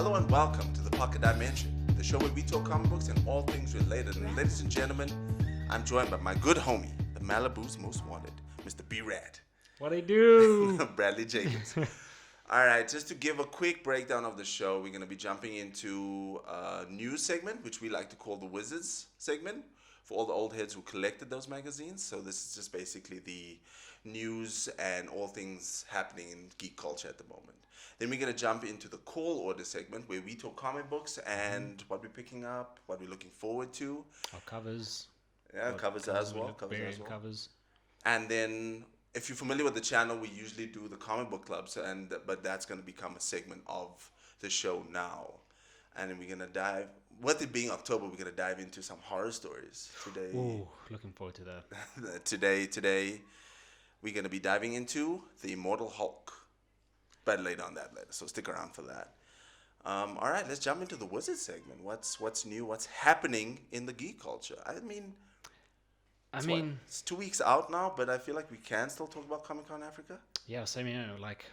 Hello and welcome to the Pocket Dimension, the show where we talk comic books and all things related. And ladies and gentlemen, I'm joined by my good homie, the Malibu's most wanted, Mr. B-Rad. What I do? Bradley Jacobs. All right, just to give a quick breakdown of the show, we're going to be jumping into a news segment, which we like to call the Wizards segment, for all the old heads who collected those magazines. So this is just basically the news and all things happening in geek culture at the moment. Then we're going to jump into the call order segment where we talk comic books and what we're picking up, what we're looking forward to. Our covers. Yeah, covers as well. Covers. And then if you're familiar with the channel, we usually do the comic book clubs, but that's going to become a segment of the show now. And then we're going to dive, with it being October, we're going to dive into some horror stories today. Ooh, looking forward to that. Today, we're going to be diving into the Immortal Hulk. But later on that later, so stick around for that. All right, let's jump into the Wizard segment. What's new? What's happening in the geek culture? It's 2 weeks out now, but I feel like we can still talk about Comic-Con Africa. Yeah, same here. Like,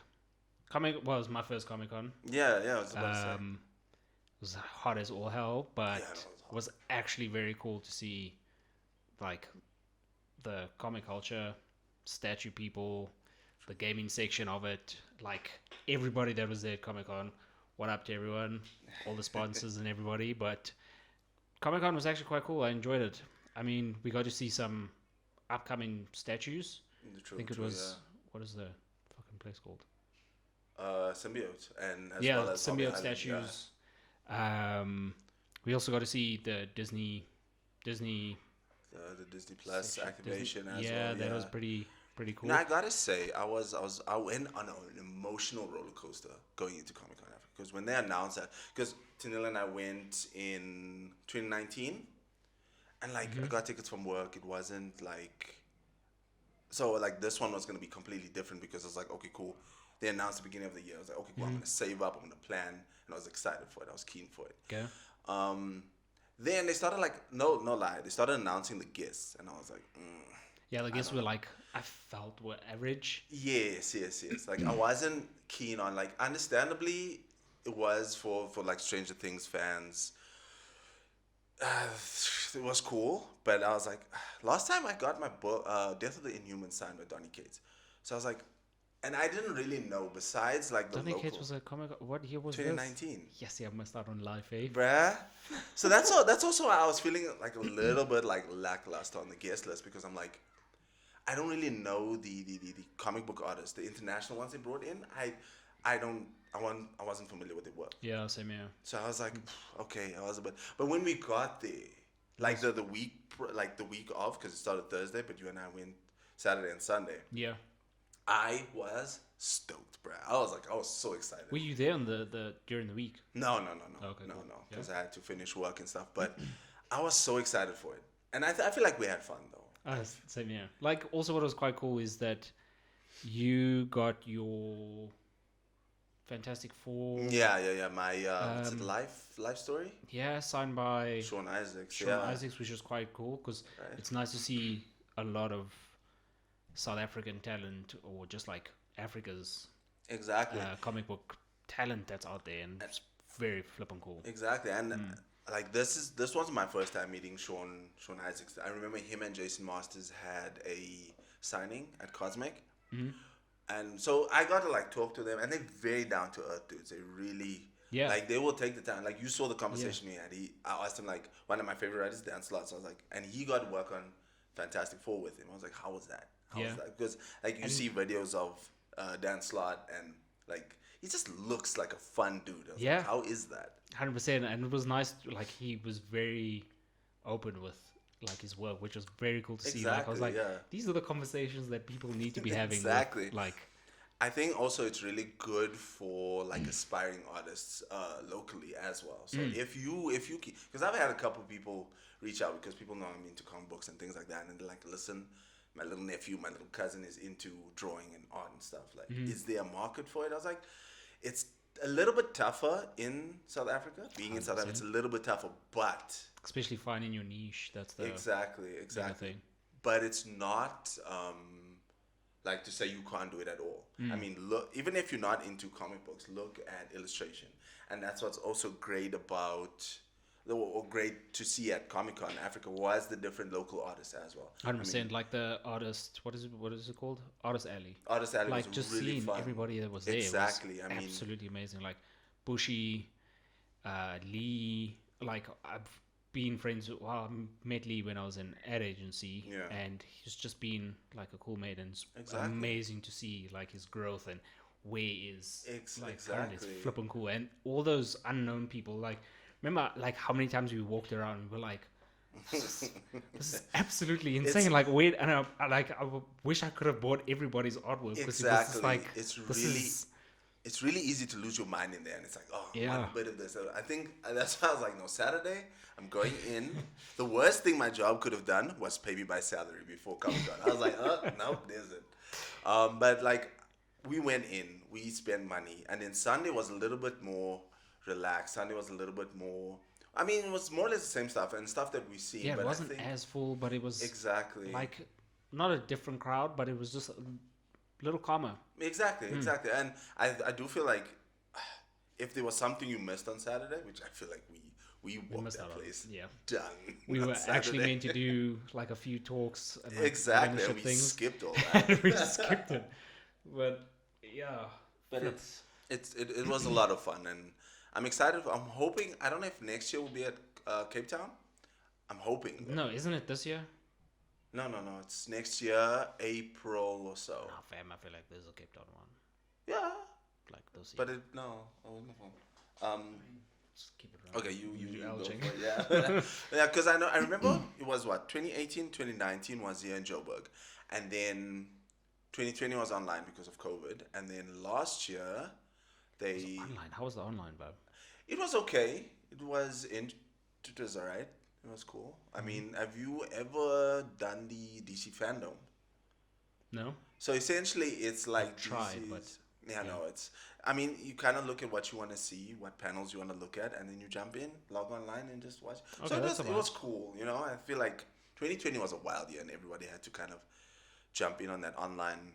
it was my first Comic-Con. Yeah, I was about to say. It was hot as all hell, but it was actually very cool to see, like, the comic culture, statue people, the gaming section of it, like, everybody that was there at Comic-Con. What up to everyone, all the sponsors and everybody, but Comic-Con was actually quite cool. I enjoyed it. I mean, we got to see some upcoming statues. I think it was, what is the fucking place called? Symbiote. And as well as Symbiote statues. Yeah. We also got to see the Disney the Disney Plus activation as well. Yeah, that was pretty cool. Now I gotta say, I went on an emotional roller coaster going into Comic Con Africa, because when they announced that, because Tanil and I went in 2019, and like I got tickets from work. It wasn't like, so like this one was gonna be completely different, because I was like, okay, cool. They announced the beginning of the year. I was like, okay, cool. I'm gonna save up. I'm gonna plan, and I was excited for it. I was keen for it. Okay. Then they started like, no lie. They started announcing the guests, and I was like, yeah, the guests were like, I felt were average. Yes. Like I wasn't keen on, like, understandably, it was for like Stranger Things fans. It was cool, but I was like, last time I got my book, Death of the Inhumans, signed by Donny Cates. So I was like, and I didn't really know, besides like the Donny local. Cates was a comic. What year was 2019. This? Yes, I must start on live, eh? Bruh. So that's also why I was feeling like a little bit like lackluster on the guest list, because I'm like, I don't really know the comic book artists, the international ones they brought in. I wasn't familiar with their work. Yeah, same here. So I was like, okay, but when we got there, like the week off, because it started Thursday, but you and I went Saturday and Sunday. Yeah. I was stoked, bro. I was so excited. Were you there on the during the week? No. Okay, no, cool. because I had to finish work and stuff. But I was so excited for it, and I feel like we had fun though. Same here. Like, also what was quite cool is that you got your Fantastic Four. Yeah. My what's it, life story? Yeah, signed by Sean Isaacs. Isaacs, which is quite cool, because it's nice to see a lot of South African talent, or just like Africa's comic book talent that's out there, and it's very flippin' cool. Exactly, and like this was my first time meeting Sean Isaacs. I remember him and Jason Masters had a signing at Cosmic, and so I got to like talk to them, and they're very down to earth dudes. They really like, they will take the time. Like, you saw the conversation we had. I asked him like, one of my favorite writers, Dan Slott. So I was like, and he got to work on Fantastic Four with him. I was like, how was that? Because like you see videos of Dan Slott, and like he just looks like a fun dude. I was like, how is that? 100%, and it was nice. Like, he was very open with like his work, which was very cool to see. Like, I was like, these are the conversations that people need to be having. Exactly. With, like, I think also it's really good for like aspiring artists locally as well. So if you because I've had a couple of people reach out, because people know I'm into comic books and things like that, and they're like, listen, my little nephew, my little cousin is into drawing and art and stuff. Like, is there a market for it? I was like, it's a little bit tougher in South Africa. Being 100%. In South Africa, it's a little bit tougher, but especially finding your niche. That's the exactly thing. But it's not like to say you can't do it at all. I mean, look, even if you're not into comic books, look at illustration, and that's what's also great about, or great to see at Comic-Con Africa, was the different local artists as well. 100%. Like the artist, what is it called? Artist Alley. Artist Alley Like was just really seeing fun. everybody that was there. Exactly. Was absolutely amazing. Like Bushy, Lee. Like I've been friends. Well, I met Lee when I was in ad agency, and he's just been like a cool mate, and it's amazing to see like his growth and where he is. Currently, it's flipping cool, and all those unknown people. Like, remember, like how many times we walked around and we're like, this is absolutely insane. Like, wait, and I wish I could have bought everybody's artwork. Exactly. It's really easy to lose your mind in there, and it's like, one bit of this. I think that's why I was like, no, Saturday, I'm going in. The worst thing my job could have done was pay me by salary before Comic-Con. I was like, no, there's it. But like, we went in, we spent money, and then Sunday was a little bit more relaxed. Sunday was a little bit more. I mean, it was more or less the same stuff and stuff that we see. Yeah, but it wasn't as full, but it was like not a different crowd, but it was just a little calmer. Exactly. And I do feel like if there was something you missed on Saturday, which I feel like we walked that place, done. We were actually meant to do like a few talks and exactly, and we skipped all that. We skipped it, but yeah. But it was a lot of fun, and I'm excited. I'm hoping. I don't know if next year will be at Cape Town. I'm hoping. No, isn't it this year? No. It's next year, April or so. No, fam. I feel like there's a Cape Town one. Yeah. Like this year. But Just keep it around. Okay, you I'll go check. for it, yeah. Because I remember it was 2018, 2019 was here in Joburg, and then 2020 was online because of COVID, and then last year they online. How was the online, bro? It was okay. It was alright. It was cool. I mean, have you ever done the DC fandom? No. So essentially, it's like I've tried, but no, it's. I mean, you kind of look at what you want to see, what panels you want to look at, and then you jump in, log online, and just watch. Okay, so it was cool. You know, I feel like 2020 was a wild year, and everybody had to kind of jump in on that online,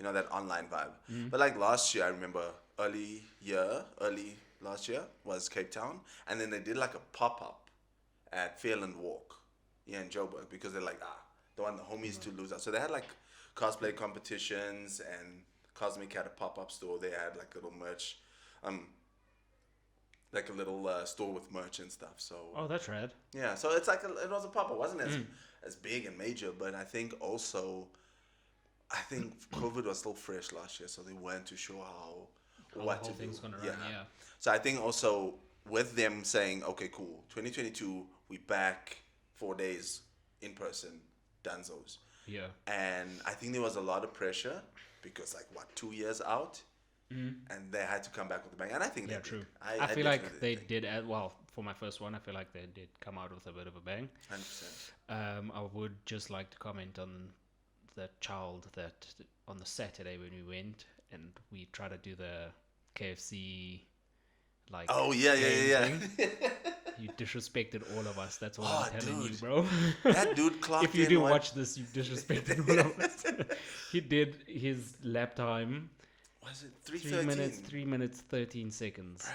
that online vibe. Mm-hmm. But like last year, I remember early last year was Cape Town, and then they did like a pop-up at Fairland Walk here in Joburg because they're like, don't want the homies to lose out. So they had like cosplay competitions, and Cosmic had a pop-up store. They had like little merch, like a little store with merch and stuff. So that's rad. Yeah, so it's like it was a pop-up. It wasn't as big and major, but I think COVID was still fresh last year, so they weren't too sure how what to do. Gonna run, yeah. So I think also with them saying, okay, cool, 2022, we back 4 days in person, Danzos. Yeah. And I think there was a lot of pressure because 2 years out, and they had to come back with a bang. And I think they true. did. I feel like they did. For my first one, I feel like they did come out with a bit of a bang. 100%. I would just like to comment on the child that on the Saturday when we went and we tried to do the KFC yeah. You disrespected all of us. That's all I'm telling you, bro. That dude clocked in. If you do watch this, you disrespected all of us. He did his lap time. Was it 3:13? 3 minutes 13 seconds.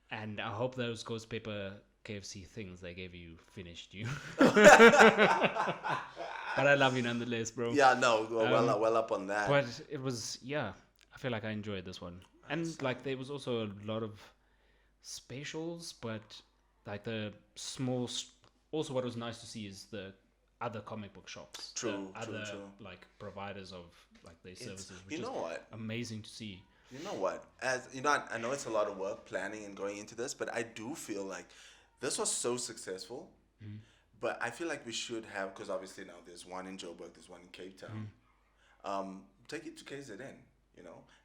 And I hope those ghost pepper KFC things they gave you finished you. But I love you nonetheless, bro. Yeah, no, well up on that. But it was, I feel like I enjoyed this one. And there was also a lot of specials, but the small. Also, what was nice to see is the other comic book shops. True. Providers of their services. Which you know what? Amazing to see. You know what? As you know, I know it's a lot of work planning and going into this, but I do feel like this was so successful. Mm-hmm. But I feel like we should have, because obviously now there's one in Joburg, there's one in Cape Town. Take it to KZN.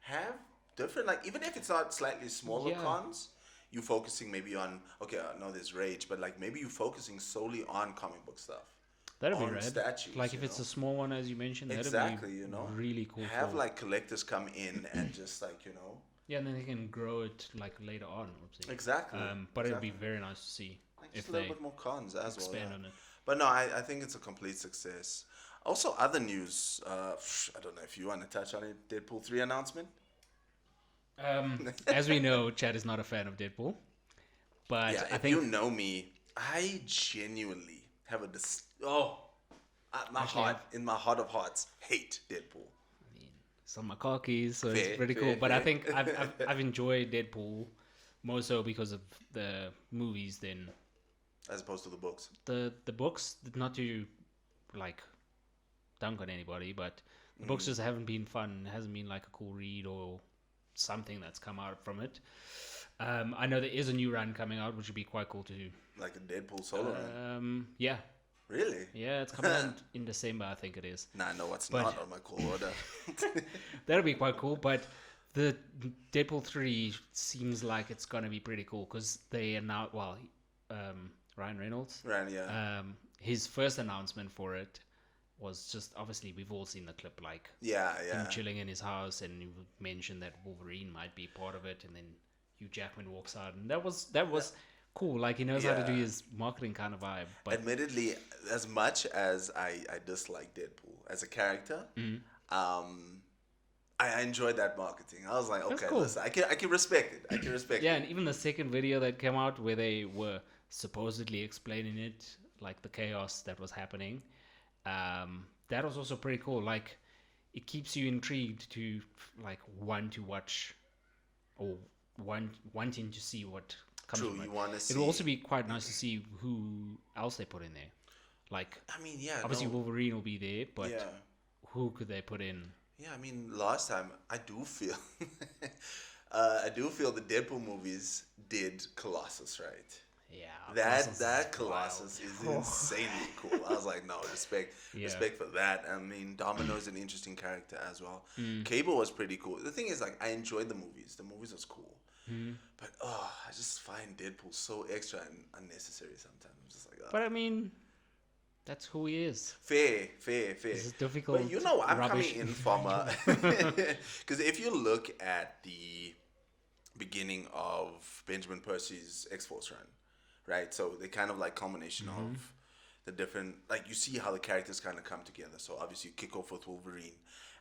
Have different, even if it's not slightly smaller cons, you're focusing maybe on, okay, I know there's Rage, but maybe you're focusing solely on comic book stuff. That'd be rad. Statues, if it's a small one, as you mentioned, exactly, that'd be really cool. Have collectors come in and just Yeah, and then they can grow it later on. Exactly. But it'd be very nice to see if a little bit more cons as well. Expand on it. But no, I think it's a complete success. Also, other news. I don't know if you want to touch on it. Deadpool 3 announcement. As we know, Chad is not a fan of Deadpool, but Yeah, I if you think know me, I genuinely have my actually heart, have in my heart of hearts, hate Deadpool. some macaques, so it's Fair, pretty cool. fair, But I fair. think I've enjoyed Deadpool more so because of the movies than As opposed to the books. the books. Not to like dunk on anybody, but the books just haven't been fun. It hasn't been like a cool read or something that's come out from it. I know there is a new run coming out, which would be quite cool to do. Like a Deadpool solo run. Yeah, Really? yeah, it's coming out in December, I think it is. Nah, no, what's But- not on my call order. That'll be quite cool, but the Deadpool 3 seems like it's gonna be pretty cool because they announced, Ryan Reynolds, Right, yeah. his first announcement for it was just, obviously we've all seen the clip, like Yeah, him yeah. chilling in his house, and you mentioned that Wolverine might be part of it, and then Hugh Jackman walks out, and that was cool. Like, he knows how to do Yeah. his marketing kind of vibe. But Admittedly, as much as I dislike Deadpool as a character, I enjoyed that marketing. I was like, That's okay, cool. listen, I can respect it. I can respect yeah, it. and even the second video that came out where they were supposedly explaining it, like the chaos that was happening, that was also pretty cool. Like, it keeps you intrigued to like want to watch or wanting to see what comes True, from it. you want to see. It'll also be quite nice to see who else they put in there. Like, I mean, yeah. obviously no, Wolverine will be there, but yeah. who could they put in? Yeah, I mean, last time I do feel, the Deadpool movies did Colossus right. Yeah, That Colossus Colossus is insanely cool. I was like, no, respect for that. I mean, Domino's an interesting character as well. Cable was pretty cool. The thing is, like, I enjoyed the movies. The movies was cool, but I just find Deadpool so extra and unnecessary sometimes. I'm just like, But I mean, that's who he is. fair. This is difficult. But you know, I'm rubbish. coming in from a because if you look at the beginning of Benjamin Percy's X-Force run, right? So they kind of like culmination of the different, like, you see how the characters kind of come together. So obviously you kick off with Wolverine,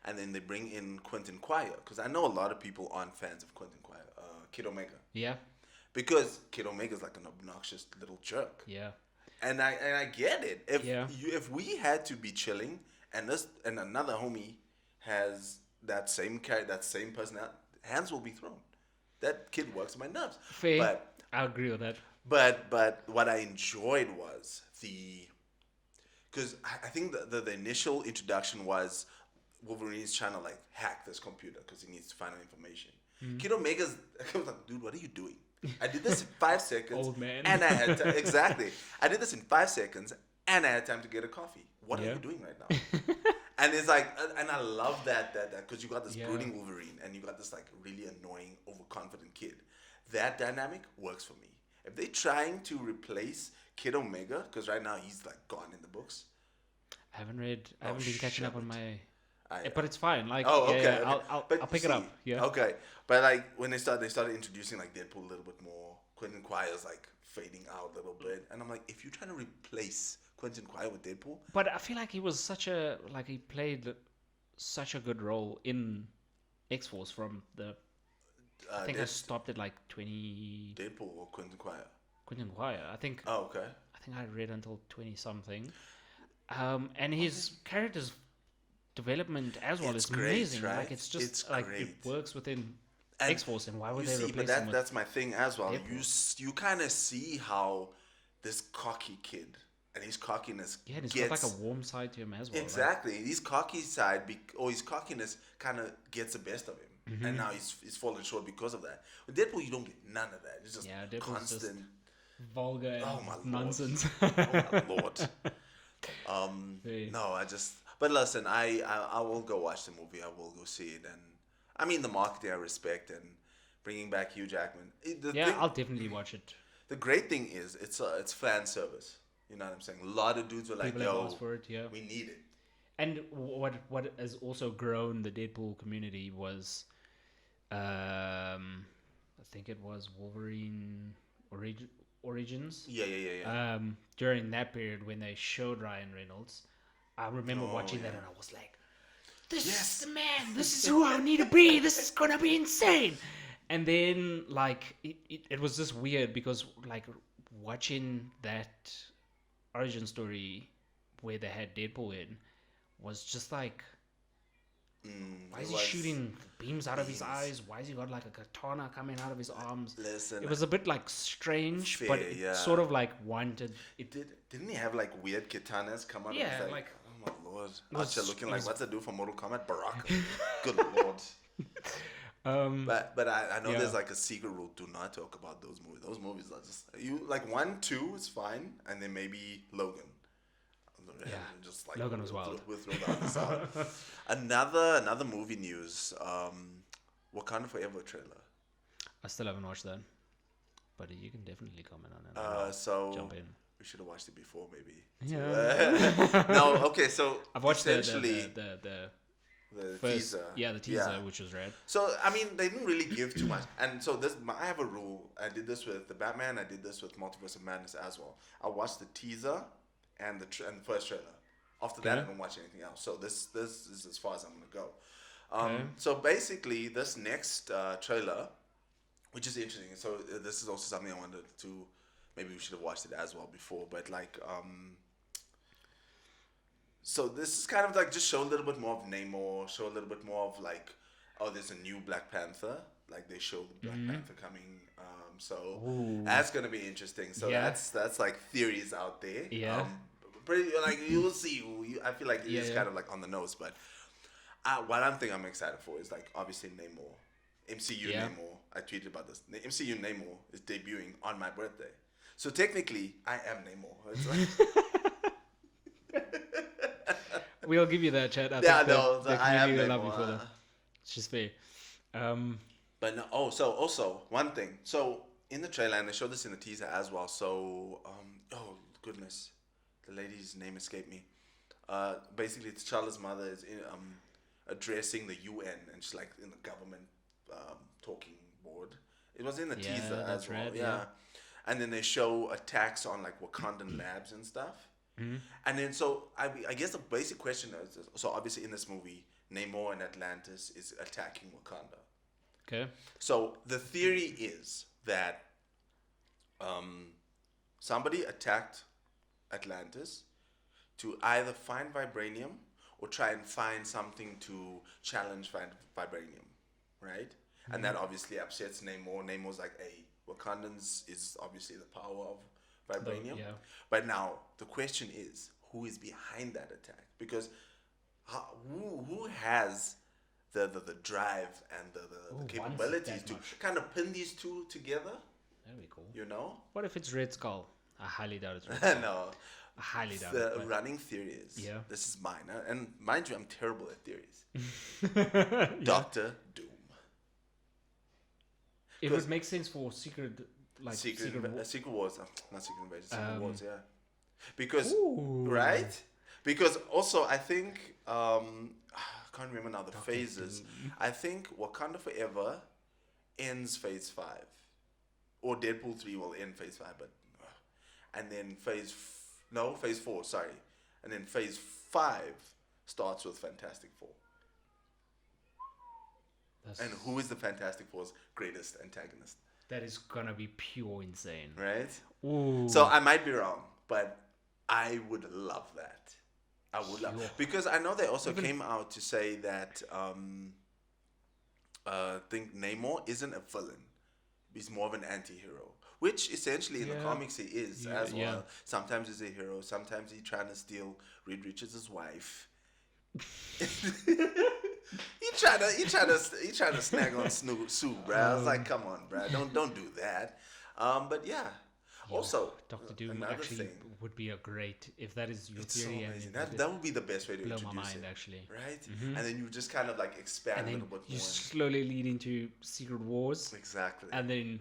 and then they bring in Quentin Quire, because I know a lot of people aren't fans of Quentin Quire, Kid Omega, Yeah, because Kid Omega is like an obnoxious little jerk. yeah. And I get it. Yeah. If we had to be chilling and another homie has that same personality, hands will be thrown. That kid works my nerves. Fair. But I agree with that. but what I enjoyed was because I think the initial introduction was Wolverine's trying to like hack this computer because he needs to find out information. Kid Omega's comes like, dude, what are you doing? I did this in 5 seconds. Old man. And I had to, exactly. I did this in 5 seconds and I had time to get a coffee. What are Yeah. you doing right now? And it's like, and I love that because you got this Yeah. brooding Wolverine and you got this like really annoying, overconfident kid. That dynamic works for me. If they're trying to replace Kid Omega, because right now he's like gone in the books. I haven't been catching up on my. I, But it's fine. Like, Oh, okay. yeah, okay. I'll But pick see, it up. Yeah. Okay. But like when they started introducing like Deadpool a little bit more, Quentin Quire's like fading out a little bit, and I'm like, if you're trying to replace Quentin Quire with Deadpool, But I feel like he was he played such a good role in X-Force from the. I think I stopped at like 20. Deadpool or Quentin Quire. Quentin Quire. I think Oh, okay. I read until 20 something. And his character's development as well It's is great, amazing. right? Like, it's just It's like great. it works within And X-Force, and why would You they see, replace but him with that's my thing as well. Deadpool? You kind of see how this cocky kid and his cockiness Yeah, and he's gets got like a warm side to him as well. Right? exactly his cocky side or his cockiness kind of gets the best of him, and now he's fallen short because of that. With Deadpool, you don't get none of that. It's just Yeah, Deadpool's just constant. Vulgar and Oh my Lord. nonsense. Oh my Lord. Hey. No, But listen, I will go watch the movie. I will go see it, and I mean the marketing I respect, and bringing back Hugh Jackman. I'll definitely watch it. The great thing is it's fan service. You know what I'm saying? A lot of dudes were like, People have "Yo, asked for it, yeah. we need it." And what has also grown the Deadpool community was, I think it was Wolverine Origins. Yeah. During that period when they showed Ryan Reynolds, I remember Oh, watching that yeah. and I was like, this Yes. is the man. This is who I need to be. This is gonna be insane. And then like it was just weird because like watching that origin story where they had Deadpool in was just like, why It is he was shooting beams out of his beams. eyes? Why has he got like a katana coming out of his arms? Listen, It was a bit like strange, but fair, it yeah. sort of like wanted it. Didn't he have like weird katanas come out of Yeah, his like oh my lord. was- Archer looking it like was- what's that dude from Mortal Kombat? Baraka. Good lord. But I know yeah. there's like a secret rule: do not talk about those movies. Those movies are just you like 1, 2 is fine, and then maybe Logan. Yeah, just like Logan was wild. We'll throw the others out. Another movie news. Wakanda Forever trailer. I still haven't watched that, but you can definitely comment on it. And I'll So jump in. we should have watched it before, maybe. Yeah. No, okay. So I've watched essentially the the first, teaser. the teaser, which was rad. So I mean, they didn't really give too much, and so I have a rule. I did this with the Batman. I did this with Multiverse of Madness as well. I watched the teaser and the first trailer. After that, I don't watch anything else. So this is as far as I'm gonna go. So basically, this next trailer, which is interesting. So this is also something I wanted to. Maybe we should have watched it as well before, but like. So this is kind of like just show a little bit more of Namor, show a little bit more of like, oh, there's a new Black Panther. Like they show the Black Panther coming. So that's gonna be interesting. So Yeah. that's like theories out there. Yeah. Pretty like you will see. I feel like it's Yeah. kind of like on the nose, but what I'm excited for is like obviously Namor, MCU Yeah. Namor. I tweeted about this. The MCU Namor is debuting on my birthday, so technically I am Namor. It's like, We'll give you that, chat. I yeah, think no, the I am community will love you Namor. for that. It's just fair. But no, so also one thing. So in the trailer, and they showed this in the teaser as well. So oh goodness, the lady's name escaped me. Basically, T'Challa's mother is addressing the UN, and she's like in the government talking board. It was in the Yeah, teaser that's as well. right, Yeah. yeah. And then they show attacks on like Wakandan labs and stuff. And then so I guess the basic question is, so obviously in this movie, Namor and Atlantis is attacking Wakanda. Okay. So the theory is that somebody attacked Atlantis to either find vibranium or try and find something to challenge vibranium, right? And that obviously upsets Namor. Namor's like, hey, Wakandans is obviously the power of vibranium. Yeah. But now the question is, who is behind that attack? Because who has the drive and the capabilities to kind of pin these two together? That'd be cool. You know? What if it's Red Skull? I highly doubt it's Red Skull. No. I highly doubt The it. but- running theory is, Yeah. this is mine, and mind you, I'm terrible at theories. Doctor Doom. It would make sense for Secret War. Secret Wars, not Secret Invasion, Secret Wars, yeah. Because, Ooh. right? Because also, I think, I can't remember now the phases. I think Wakanda Forever ends phase 5. Or Deadpool 3 will end phase 5, but. And then phase 4, sorry. And then phase 5 starts with Fantastic Four. And who is the Fantastic Four's greatest antagonist? That is gonna be pure insane. Right? Ooh. So I might be wrong, but I would love that. I would love Sure. because I know they also came out to say that I think Namor isn't a villain. He's more of an anti-hero. Which essentially in the comics he is as well. Yeah. Sometimes he's a hero, sometimes he's trying to steal Reed Richards' wife. He trying to snag on Sue, bruh. I was like, come on, bruh, don't do that. But yeah. Also, Doctor Doom another actually thing. would be a great if that is your It's so theory. amazing. and That would be the best way to blow introduce my mind it, actually. right? And then you just kind of like expand And a then little bit you more. slowly lead into Secret Wars, Exactly. and then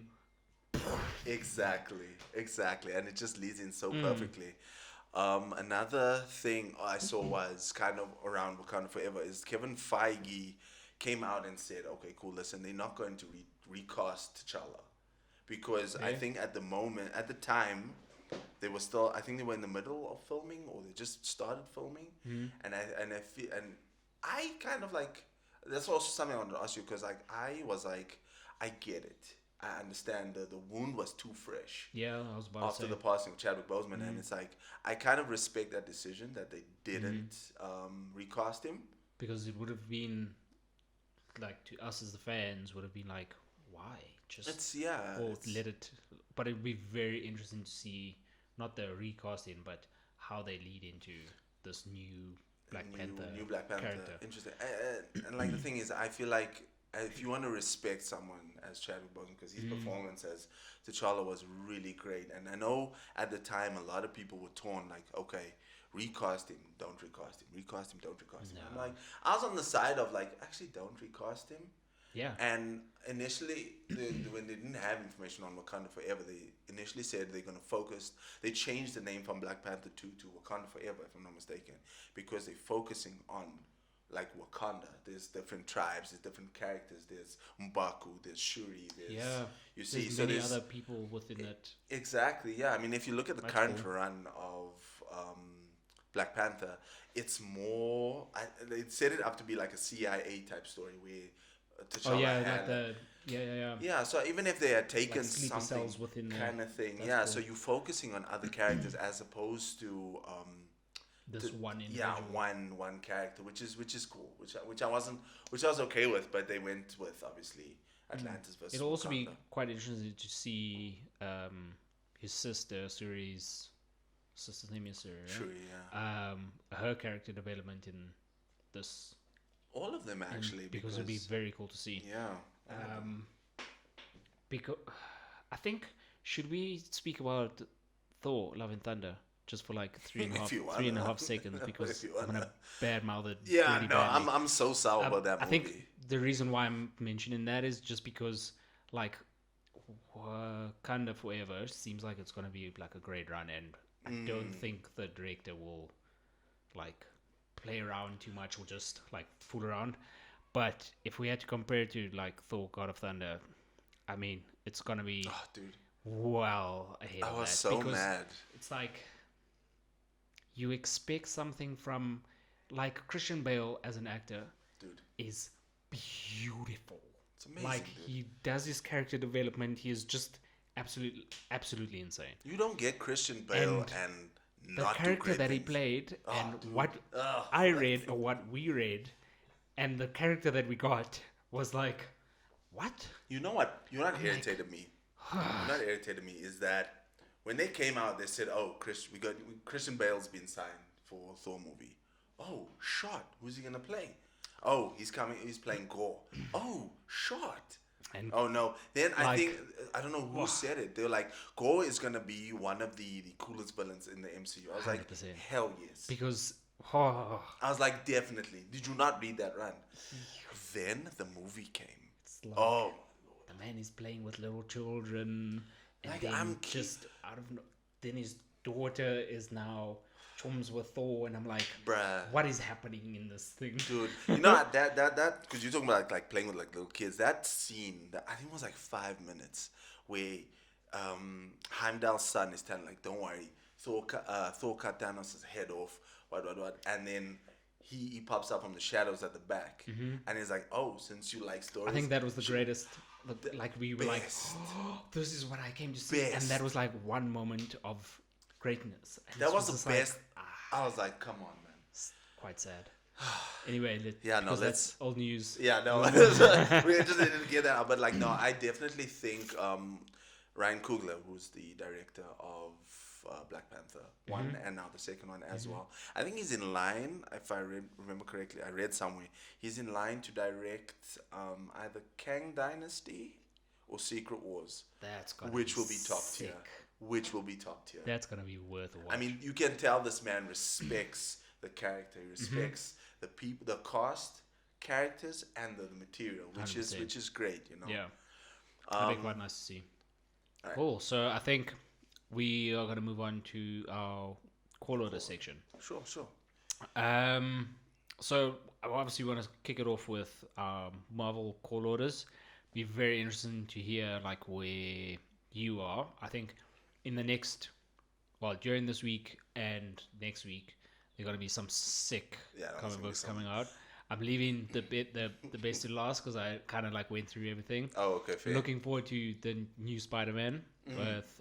Exactly. And it just leads in so perfectly. Another thing I saw was kind of around Wakanda Forever is Kevin Feige came out and said, okay, cool, listen, they're not going to recast T'Challa. Because I think at the time, they were still. I think they were in the middle of filming, or they just started filming. And I kind of like. That's also something I wanted to ask you because I was like, I get it. I understand the wound was too fresh. Yeah, I was about After to say. the passing of Chadwick Boseman, and it's like I kind of respect that decision that they didn't recast him. Because it would have been like to us as the fans would have been like, why just or let it? But it would be very interesting to see not the recasting, but how they lead into this new Black Panther character. Interesting. And like the thing is, I feel like if you want to respect someone as Chadwick Boseman, because his performance as T'Challa was really great, and I know at the time a lot of people were torn, like, okay, recast him, don't recast him, recast him, don't recast him. No. I'm like, I was on the side of like, actually, don't recast him. Yeah. And initially, when they didn't have information on Wakanda Forever, they initially said they're going to focus. They changed the name from Black Panther 2 to Wakanda Forever, if I'm not mistaken, because they're focusing on like Wakanda. There's different tribes, there's different characters. There's M'Baku, there's Shuri. You see, there's many other people within it. Exactly. Yeah. I mean, if you look at the current run of Black Panther, it's more. They set it up to be like a CIA type story where. T'Challa Yeah, so even if they had taken like something within kind of thing, cool. so you're focusing on other characters as opposed to one individual. one character, which is cool, which I was okay with, but they went with obviously Atlantis versus. It'll also Wakanda. be quite interesting to see his sister Suri's sister's name is Suri, right? Shuri, yeah. Her character development in this. All of them actually, because it'd be very cool to see. Yeah. Because I think should we speak about Thor: Love and Thunder just for like three and a half seconds because I'm gonna badmouth it. Yeah, really no, badly. I'm so sour about that movie. I think the reason why I'm mentioning that is just because like Wakanda Forever seems like it's gonna be like a great run, and I don't think the director will like play around too much or just like fool around. But if we had to compare it to like Thor God of Thunder, I mean it's gonna be well ahead of that. I was so mad. It's like you expect something from like Christian Bale as an actor is beautiful. It's amazing. Like he does his character development, he is just absolutely insane. You don't get Christian Bale and the not character that he things. played and what I read or what we read and the character that we got was like, what? You know what? You're not irritated me. You're not irritated me is that when they came out, they said, "Oh, Christian Bale's been signed for Thor movie." Oh, shot. Who's he gonna play? Oh, he's coming. He's playing Gore. Oh, shot. And oh no. Then I think I don't know who said it. They were like, Gore is gonna be one of the coolest villains in the MCU. I was 100%. Like, hell yes. Because I was like, definitely. Did you not read that run? Then the movie came. Like, oh, the man is playing with little children, and like, then just out of then his daughter is now chums with Thor, and I'm like, bruh, what is happening in this thing, dude? You know that because you're talking about like playing with like little kids. That scene, that I think it was like 5 minutes, where Heimdall's son is telling like, don't worry, Thor cut Thanos' head off, what, and then he pops up from the shadows at the back, and he's like, oh, since you like stories, I think that was the greatest. Like we were like, oh, this is what I came to see, and that was like one moment of greatness. And that was the best. Like, I was like, come on, man. It's quite sad. Anyway, that's old news. Yeah, no, we just didn't get that out. But like, no, I definitely think Ryan Coogler, who's the director of Black Panther 1 and now the second one as well, I think he's in line, if I remember correctly, I read somewhere, he's in line to direct either Kang Dynasty or Secret Wars. That's gonna which be will be top sick. tier. Which will be top tier. That's gonna be worth a watch. I mean, you can tell this man respects the character, he respects the people, the cast, characters, and the material, which 100%. Which is great, you know. Yeah, that'd be quite nice to see. Right. Cool. So I think we are gonna move on to our call order section. Sure. So I obviously want to kick it off with Marvel call orders. Be very interesting to hear like where you are. I think in the next well, during this week and next week, there are gonna be some sick comic books coming out. I'm leaving the best to last because I kind of like went through everything. Oh, okay, fair. Looking forward to the new Spider-Man with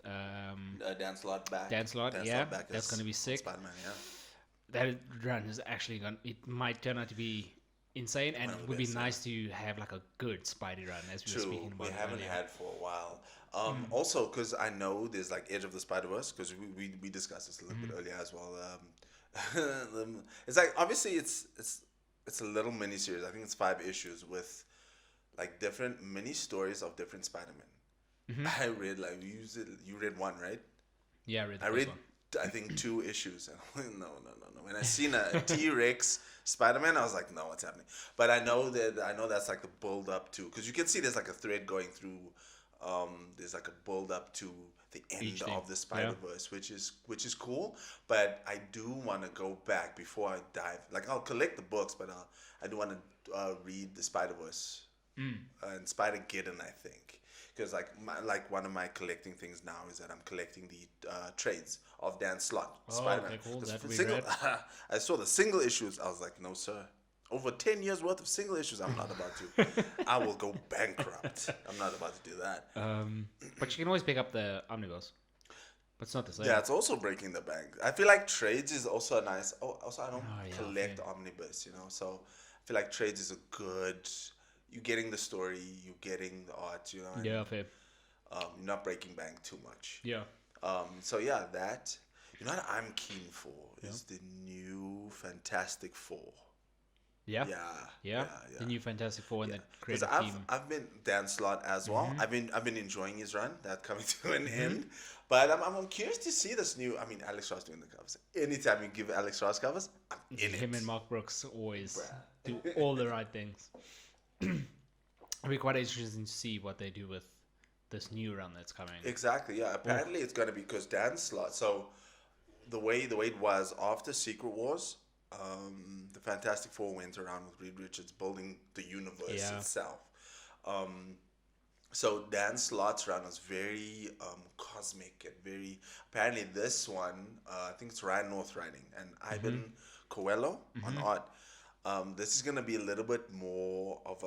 Dan Slott back. Dan Slott, that's gonna be sick. Spider-Man, yeah. That run is actually it might turn out to be insane, and it would be nice to have like a good Spidey run, as we were speaking about. We haven't had for a while. Also, because I know there's like Edge of the Spider-Verse, because we discussed this a little bit earlier as well. It's like obviously it's a little mini series. I think it's 5 issues with like different mini stories of different Spider-Man. I read like you read one, right? Yeah, I read. I think 2 issues. No. When I seen a T-Rex Spider-Man, I was like, no, what's happening? But I know that's like the build up to, because you can see there's like a thread going through. There's like a build up to the end of the Spider-Verse, which is cool. But I do want to go back before I dive. Like I'll collect the books, but I do want to read the Spider-Verse and Spider-Geddon, I think. Because like one of my collecting things now is that I'm collecting the trades of Dan Slott, Spider-Man. Okay, cool. I saw the single issues. I was like, no, sir. Over 10 years worth of single issues, I'm not about to. I will go bankrupt. I'm not about to do that. But you can always pick up the omnibus. But it's not the same. Yeah, it's also breaking the bank. I feel like trades is also a nice. Also, I don't collect omnibus, So I feel like trades is a good. You're getting the story, you're getting the art, Yeah, fair. You're not breaking bank too much. Yeah. So yeah, that. You know what I'm keen for is the new Fantastic Four. Yeah. The new Fantastic Four and the creative team. I've been Dan Slott as well. I've been enjoying his run. That coming to an end. But I'm curious to see this new. I mean, Alex Ross doing the covers. Anytime you give Alex Ross covers, I'm in Him and Mark Brooks always do all the right things. It'll be quite interesting to see what they do with this new run that's coming. Exactly. Yeah. Apparently, it's gonna be because Dan Slott. So the way it was after Secret Wars. The Fantastic Four went around with Reed Richards building the universe itself. So Dan Slott's run was very cosmic and very. Apparently, this one, I think it's Ryan North writing and Ivan Coelho on art. This is gonna be a little bit more of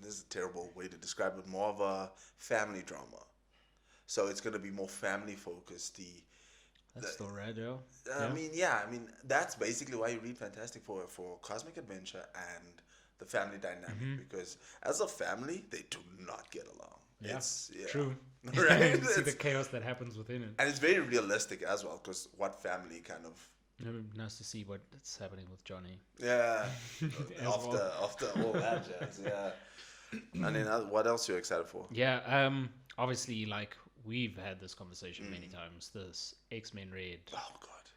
this is a terrible way to describe it, more of a family drama. So it's gonna be more family focused. That's still rad, yo. I mean, that's basically why you read Fantastic Four for cosmic adventure and the family dynamic. Because as a family, they do not get along. Yeah, it's true. Right? See the chaos that happens within it. And it's very realistic as well, because what family kind of... Nice to see what's happening with Johnny. Yeah, after all that jazz, yeah. And then what else are you excited for? Yeah, obviously, like... We've had this conversation many times. This X-Men Red. Oh God,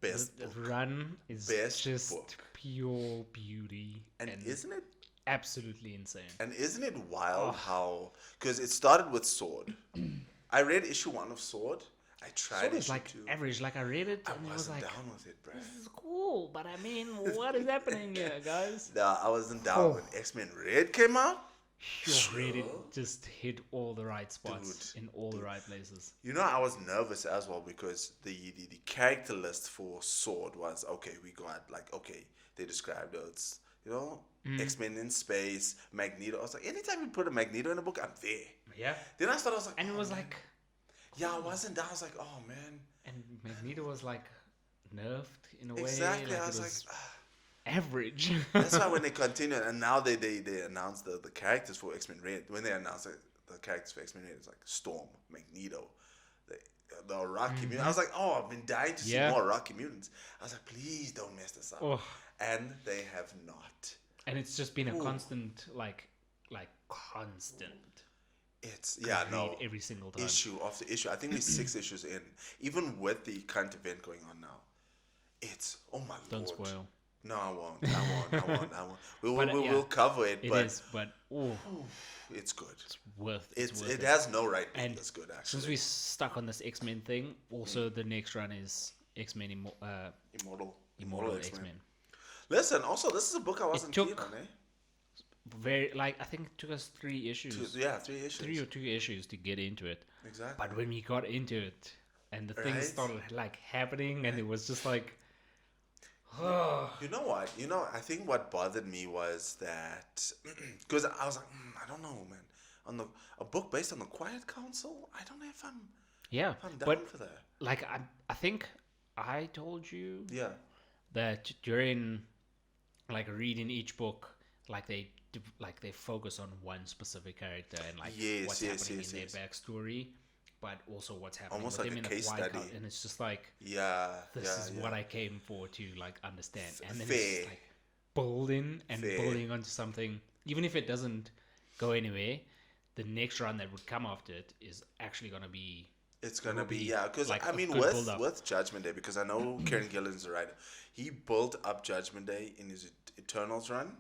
best book. The run is just pure beauty, and isn't it absolutely insane? And isn't it wild how? Because it started with Sword. I read issue 1 of Sword. I tried. Sword is like 2. Average. Like I read it, and I was like, down with it, bro. This is cool, but I mean, what is happening here, guys? No, I wasn't down when X-Men Red came out. It just hit all the right spots in all the right places. I was nervous as well because the character list for Sword was we got they described it's X-Men in space, Magneto. I was like, anytime you put a Magneto in a book, I'm there. Yeah. Then I started, I was like, and it was like, yeah, I wasn't down. I was like, oh man. And Magneto was like nerfed in a way. Exactly. I was like. Average. That's why when they continued, and now they announced the characters for X-Men Red. When they announced the characters for X-Men Red, it's like Storm, Magneto, the Rocky Mutant. I was like, I've been dying to see more Rocky Mutants. I was like, please don't mess this up. Oh. And they have not. And it's just been a constant, like constant. It's every single time. Issue after issue. I think we're 6 issues in, even with the current event going on now. It's Lord. Don't spoil. No, I won't. We'll cover it. It's good. It's worth it. It has no right being this good, actually. Since we're stuck on this X-Men thing, also the next run is X-Men Immortal X-Men. Listen, also, this is a book I wasn't keen on, I think it took us 3 issues. 3 issues. 3 or 2 issues to get into it. Exactly. But when we got into it, and the Right? things started like happening, and it was just like, You know what? I think what bothered me was that because I was like, I don't know, man. A book based on the Quiet Council, I don't know yeah. if I'm down But for that. like I think I told you Yeah. that during like reading each book, like like they focus on one specific character and like Yes, what's yes, happening yes, in yes. their backstory, but also what's happening Almost with like them a in the case White study. House, and it's just like Yeah, this yeah, is yeah. what I came for to like understand, and then it's Fair, just like building and fair. building onto something, even if it doesn't go anywhere. The next run that would come after it is actually gonna be It's it gonna will be be because like I a mean good build up. with Judgment Day, because I know Kieran Gillen's the writer. He built up Judgment Day in his Eternals run,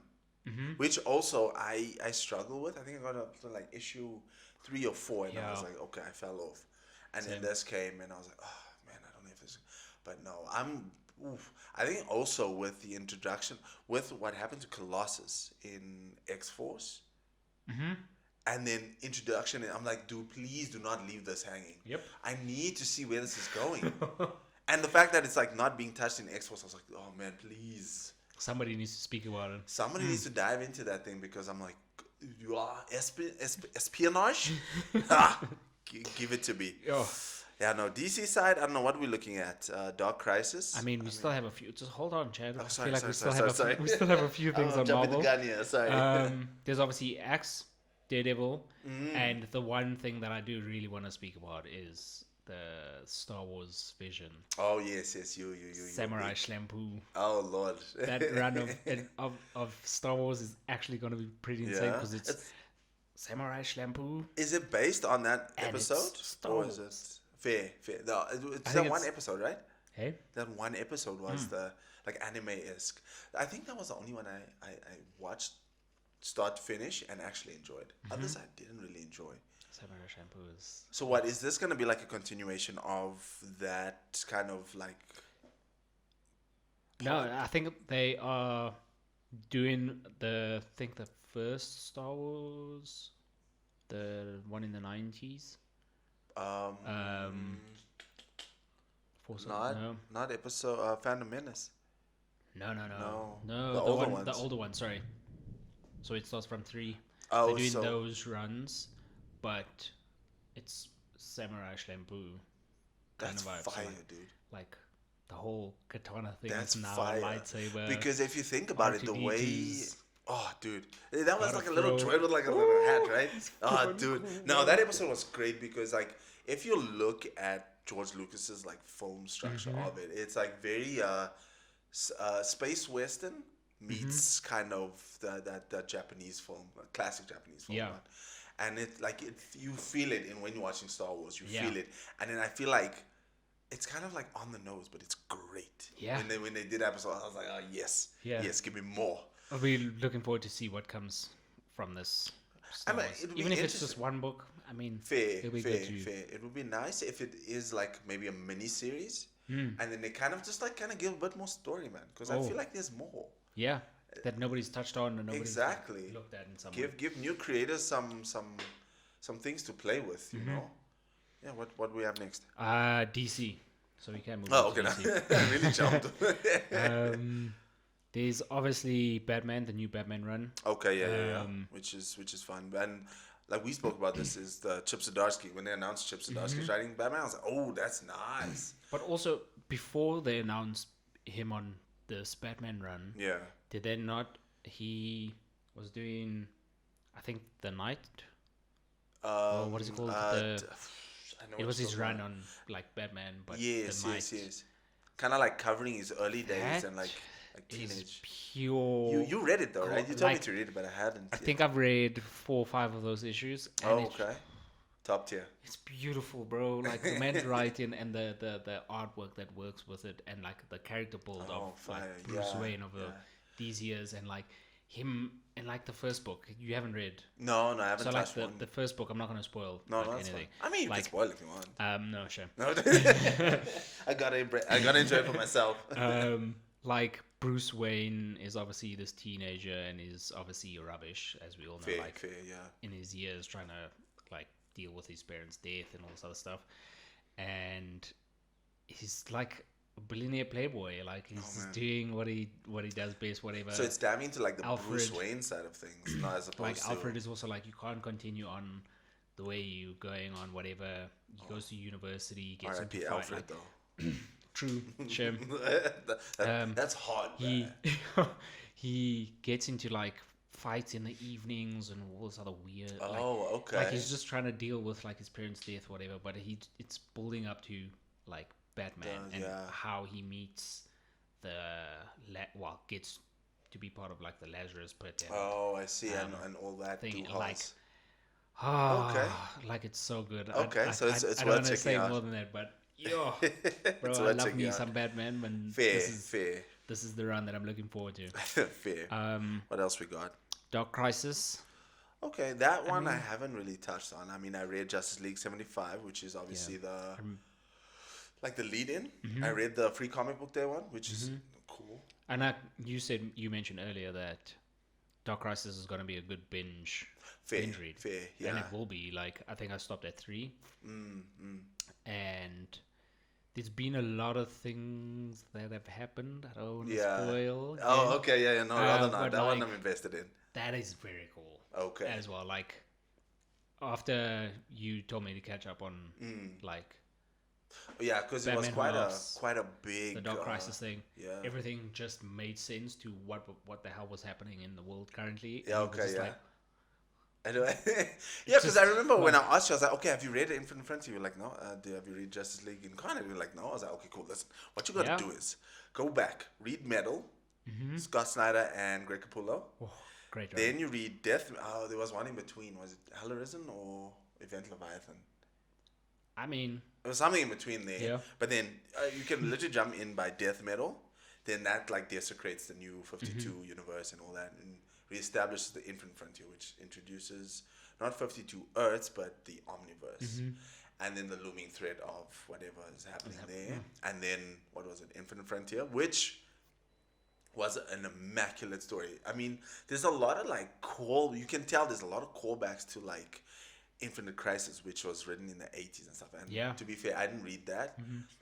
which also I struggle with. I think I got up to like issue 3 or 4, and I was Yeah, like, okay, I fell off. And then same. this came, and I was like, oh man, I don't know if this. But no, Oof. I think also with the introduction, with what happened to Colossus in X Force, and then introduction, and I'm like, dude, please do not leave this hanging. Yep. I need to see where this is going. And the fact that it's like not being touched in X Force, I was like, oh man, please. Somebody needs to speak about it. Somebody needs to dive into that thing, because I'm like, you are espionage? Ah, give it to me. Oh, Yeah, no, DC side, I don't know what we're looking at. Dark Crisis. I mean, we still have a few. Just hold on, Chad. I sorry, feel like sorry. we still have a few things I'm on jumping Marvel. the gun here, sorry. There's obviously Axe, Daredevil, and the one thing that I do really want to speak about is the Star Wars Vision. Oh, yes, you. Samurai Champloo. Oh, Lord. That run of Star Wars is actually going to be pretty insane because it's Samurai Champloo. Is it based on that And episode? it's Star Or is Wars. it fair? No, it's I that think one it's- episode, right? Hey? That one episode was the like anime-esque. I think that was the only one I watched start to finish and actually enjoyed. Others I didn't really enjoy. Samurai Champloo is... So what is this going to be, like a continuation of that kind of like? No, I think they are doing the first Star Wars, the one in the 90s. Not episode Phantom Menace. No. The The older one, ones. the older one. Sorry. So it starts from 3. Oh, They're doing so those runs, but it's Samurai Champloo kind that's of vibes. fire, Like, dude. like the whole katana thing That's is now fire. a lightsaber. Because if you think about it, the way, R2D2's oh, dude, that was gotta like a little throw- droid with like a little hat, right? Oh, fucking dude, cool, no, bro. that episode was great because like if you look at George Lucas's like film structure of it, it's like very space western meets kind of the Japanese film, classic Japanese film. Yeah. Right? And it like you feel it in when you're watching Star Wars, you Yeah. feel it, and then I feel like it's kind of like on the nose, but it's great. Yeah. When they did episode, I was like, oh yes, Yeah. yes, give me more. I'll be looking forward to see what comes from this. Star mean, Wars. it'll be Even if it's interesting. just one book, I mean, Fair, it'll be fair, good to... fair. It would be nice if it is like maybe a mini series, and then they kind of just like kind of give a bit more story, man. Because I Oh. feel like there's more. Yeah, that nobody's touched on and nobody's Exactly. looked at in some way. Give new creators some things to play with, you know. Yeah. What we have next? DC. So we can move Oh, on to okay. DC. I really jumped. There's obviously Batman, the new Batman run. Okay, yeah. Which is fun. And like we spoke about this is the Chip Zdarsky when they announced Chip Zdarsky's writing Batman. I was like, oh, that's nice. But also, before they announced him on this Batman run, Yeah. did they not? He was doing, I think, the Night. What is it called? It was his run on like Batman, but yes, the Night. yes. Kind of like covering his early days That and like is teenage. pure. You read it though, right? You told me like- to read it, but I hadn't. I think I've read 4 or 5 of those issues. And Oh, okay. Top tier. It's beautiful, bro. Like the man's writing and the artwork that works with it, and like the character build Oh, of fire. like Bruce Yeah, Wayne over these years, and like him in like the first book. You haven't read, No, I haven't so like touched the, one. the first book. I'm not gonna spoil No, like, that's anything. fine. I mean, you like, can spoil if you want. No, sure. No, I gotta enjoy it for myself. Like Bruce Wayne is obviously this teenager and is obviously rubbish, as we all know. fair, like fair, yeah. in his years, trying to like deal with his parents' death and all this other stuff. and he's like a billionaire playboy. Like he's just man. doing what he does best, whatever. So it's diving into like the Bruce Alfred- Wayne side of things, not as opposed like to Alfred is also like, you can't continue on the way you going on, whatever. He goes to university, gets into R.I.P. fight. Alfred Like, though. true, sure. That's hard. He Man. he gets into like fights in the evenings and all this other weird. Oh, okay. Like he's just trying to deal with like his parents' death, whatever. But it's building up to like Batman and how he meets gets to be part of like the Lazarus Pit. And, Oh, I see, and all that thing, do like, okay. Like it's so good. Okay, so it's I worth don't want to checking say out. more than that, but yo, bro, It's I worth love checking me out. some Batman. When Fair. this is the run that I'm looking forward to. Fair. What else we got? Dark Crisis. Okay, that one I haven't really touched on. I mean, I read Justice League 75, which is obviously the lead in. I read the Free Comic Book Day one, which is cool. And you mentioned earlier that Dark Crisis is going to be a good binge read. Fair, yeah. And it will be. Like, I think I stopped at 3. And there's been a lot of things that have happened. I don't want to spoil. Oh, okay, yeah, no, rather not. but That one like, I'm invested in. That is very cool. Okay. As well. Like, after you told me to catch up on, like... Yeah, because it was quite a big... The Dark Crisis thing. Yeah. Everything just made sense to what the hell was happening in the world currently. Yeah, and it was okay, just yeah. like, Anyway, yeah, because I remember when I asked you, I was like, okay, have you read Infinite Frontier? You were like, no. Have you read Justice League Incarnate? You were like, no. I was like, okay, cool. Listen, what you got to do is go back, read Metal, Scott Snyder and Greg Capullo. Oh, great job. Then you read Death. Oh, there was one in between. Was it Hell Arisen or Event Leviathan? I mean... It was something in between there. Yeah. But then you can literally jump in by Death Metal. Then that like desecrates the new 52 universe and all that, and reestablishes the Infinite Frontier, which introduces not 52 Earths, but the Omniverse. And then the looming threat of whatever is happening there. And then, what was it? Infinite Frontier, which was an immaculate story. I mean, there's a lot of like you can tell there's a lot of callbacks to like Infinite Crisis, which was written in the 80s and stuff. And to be fair, I didn't read that.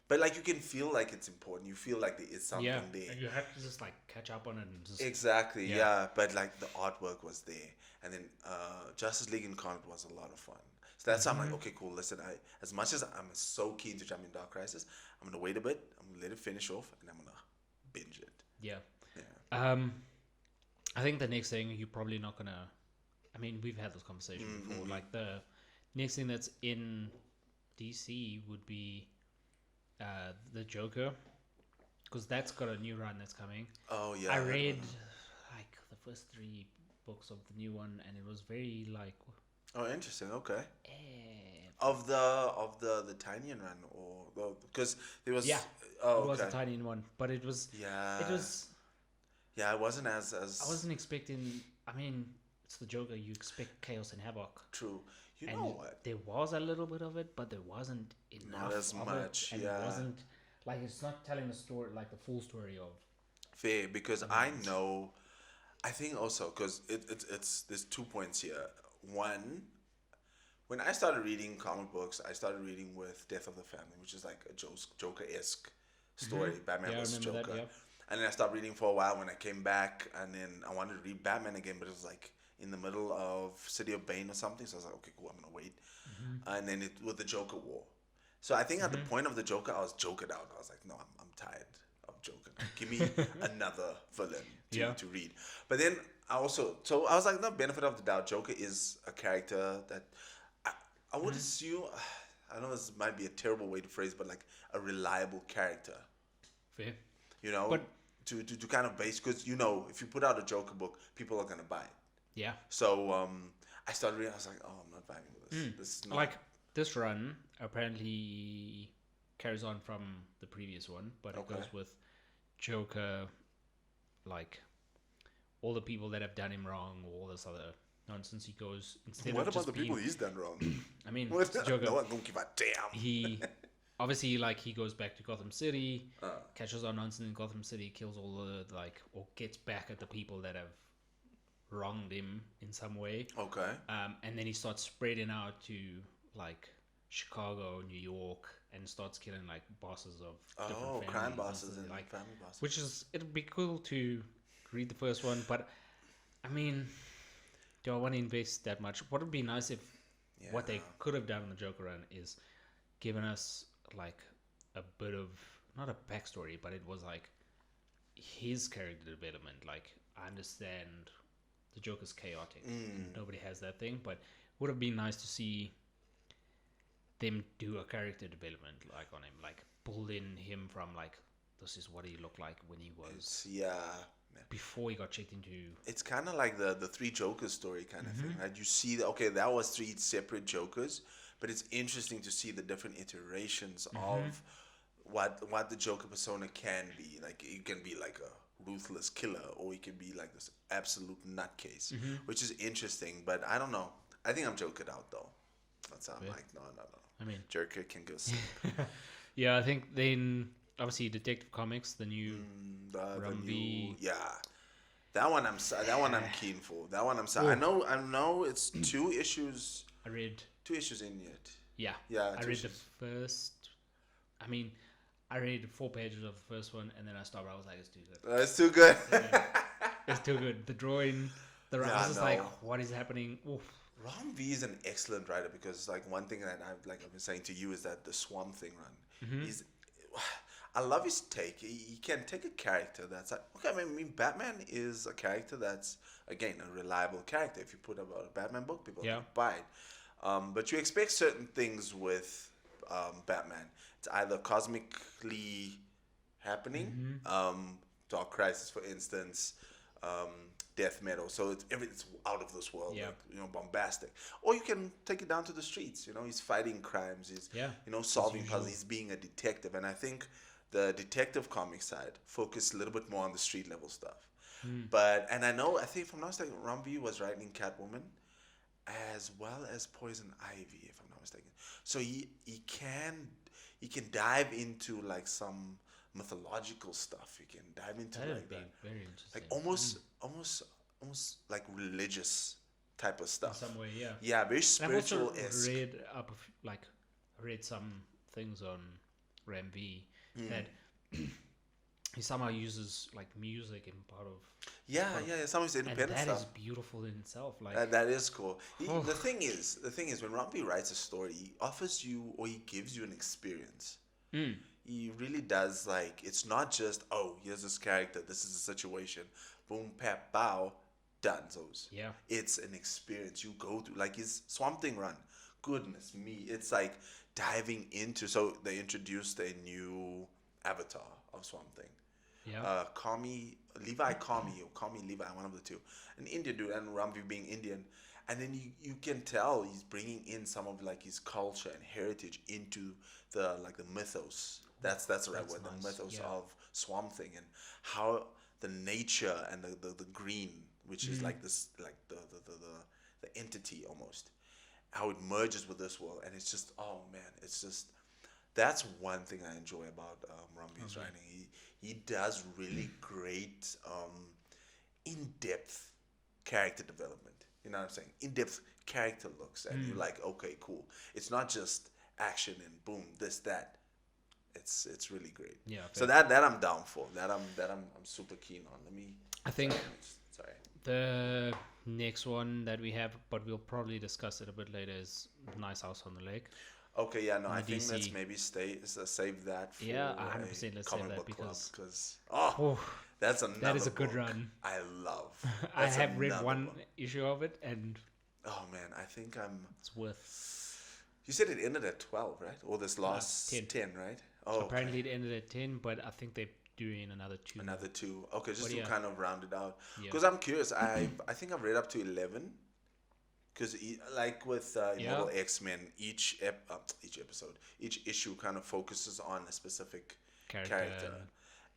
But like you can feel like it's important. You feel like there is something there. And you have to just like catch up on it. And just, Exactly, yeah. But like the artwork was there. And then Justice League Incarnate was a lot of fun. So that's why I'm like, okay, cool. Listen, as much as I'm so keen to jump in Dark Crisis, I'm going to wait a bit. I'm going to let it finish off. And I'm going to binge it. Yeah. I think the next thing you're probably not going to... I mean, we've had this conversation before. Like, the next thing that's in DC would be the Joker, because that's got a new run that's coming. Oh yeah, I read like the first 3 books of the new one, and it was very like... Oh, interesting. Okay. Of the Tinian run, or because there was it was a Tinian one, but it was it wasn't as I wasn't expecting. I mean, it's the Joker. You expect chaos and havoc. True. You know what? There was a little bit of it, but there wasn't enough. Not as much. It wasn't like, it's not telling the story, like the full story of. Fair, because I know. I think also because it's there's 2 points here. One, when I started reading comic books, I started reading with Death of the Family, which is like a Joker-esque story. Batman was Joker. That, And then I stopped reading for a while when I came back, and then I wanted to read Batman again, but it was like in the middle of City of Bane or something. So I was like, okay, cool, I'm gonna wait. And then with the Joker War. So I think at the point of the Joker, I was jokered out. I was like, no, I'm tired of Joker. Give me another villain to read. But then I was like, no, benefit of the doubt. Joker is a character that I would assume. I know this might be a terrible way to phrase, but like a reliable character. Fair. You know, but to kind of base, because you know, if you put out a Joker book, people are gonna buy it. Yeah. So I started reading. I was like, oh, I'm not vibing with this. This is not like this run apparently carries on from the previous one, but it goes with Joker, like all the people that have done him wrong, or all this other nonsense. He goes instead what of about just the people he's done wrong? I mean, it's Joker. No one don't give a damn. He obviously, like, he goes back to Gotham City, catches on nonsense in Gotham City, kills all the or gets back at the people that have wronged him in some way. Okay. And then he starts spreading out to like Chicago, New York, and starts killing like bosses of different Oh, families crime and bosses stuff, and like, family bosses. which is it'd be cool to read the first one, but I mean, do I want to invest that much? What would be nice if Yeah. what they could have done in the Joker run is given us like a bit of not a backstory, but it was like his character development. Like I understand the Joker's chaotic. Nobody has that thing, but would have been nice to see them do a character development like on him, like pull in him from like this is what he looked like when he was before he got checked into. It's kind of like the three Jokers story kind of thing, right? You see, okay, that was three separate Jokers, but it's interesting to see the different iterations of what the Joker persona can be. Like it can be like a ruthless killer, or he can be like this absolute nutcase, which is interesting. But I don't know. I think I'm joking out though. That's how I'm like, no. I mean, Joker can go sleep. yeah, I think then obviously Detective Comics, the new The Rumby. new, yeah. That one I'm keen for. That one I know it's two issues I read. in yet. Yeah. Yeah. I read the first. I mean, I read 4 pages of the first one, and then I stopped. I was like, it's too good. It's too good. It's too good. The drawing, I was just like, what is happening? Oof. Ron V is an excellent writer because like one thing that I've been saying to you is that the Swamp Thing run. I love his take. He can take a character that's like, okay, I mean Batman is a character that's again a reliable character. If you put out a Batman book, people can buy it. But you expect certain things with Batman. It's either cosmically happening, Dark Crisis, for instance, death metal. So it's out of this world, like, bombastic. Or you can take it down to the streets. He's fighting crimes. He's solving puzzles. He's being a detective, and I think the detective comic side focused a little bit more on the street level stuff. But I think if I'm not mistaken, Ron V was writing Catwoman as well as Poison Ivy, if I'm not mistaken. So he can dive into like some mythological stuff. You can dive into like that, very interesting. like almost like religious type of stuff. In some way, yeah. Yeah, very spiritual. I've read some things on Ram V that he somehow uses like music in part of. Yeah. Some of his independent and that stuff. is beautiful in itself. Like that is cool. The thing is, when Robbie writes a story, he offers you or he gives you an experience. He really does. Like, it's not just, oh, here's this character, this is a situation, boom, pap, bow, done. Yeah. It's an experience you go through. Like his Swamp Thing run, goodness me, it's like diving into. So they introduced a new avatar of Swamp Thing. Yeah. Levi Kami Levi, one of the two, an Indian dude, and Ramvi being Indian, and then you can tell he's bringing in some of like his culture and heritage into the mythos. That's the right word. Nice. The mythos of Swamp Thing and how the nature and the green, which is like this, like the entity almost, how it merges with this world, and it's just, oh man, it's just, that's one thing I enjoy about Rambi's writing. He does really great in-depth character development. You know what I'm saying? In-depth character looks, and you're like, okay, cool. It's not just action and boom, this, that. It's really great. Yeah. So that I'm down for. That I'm super keen on. I think sorry. The next one that we have, but we'll probably discuss it a bit later, is Nice House on the Lake. Okay, yeah, no, I think let's maybe save that for 100%. Let's save that because that's another. That is a book good run. I love. I have read one issue of it, and oh man, I think it's worth. You said it ended at 12, right? Or this last 10, right? Oh, so apparently it ended at 10, but I think they're doing another 2. Another 2. Okay, just to kind of round it out. Yeah. Because I'm curious. I think I've read up to 11. Because like with Immortal X-Men, each issue kind of focuses on a specific character.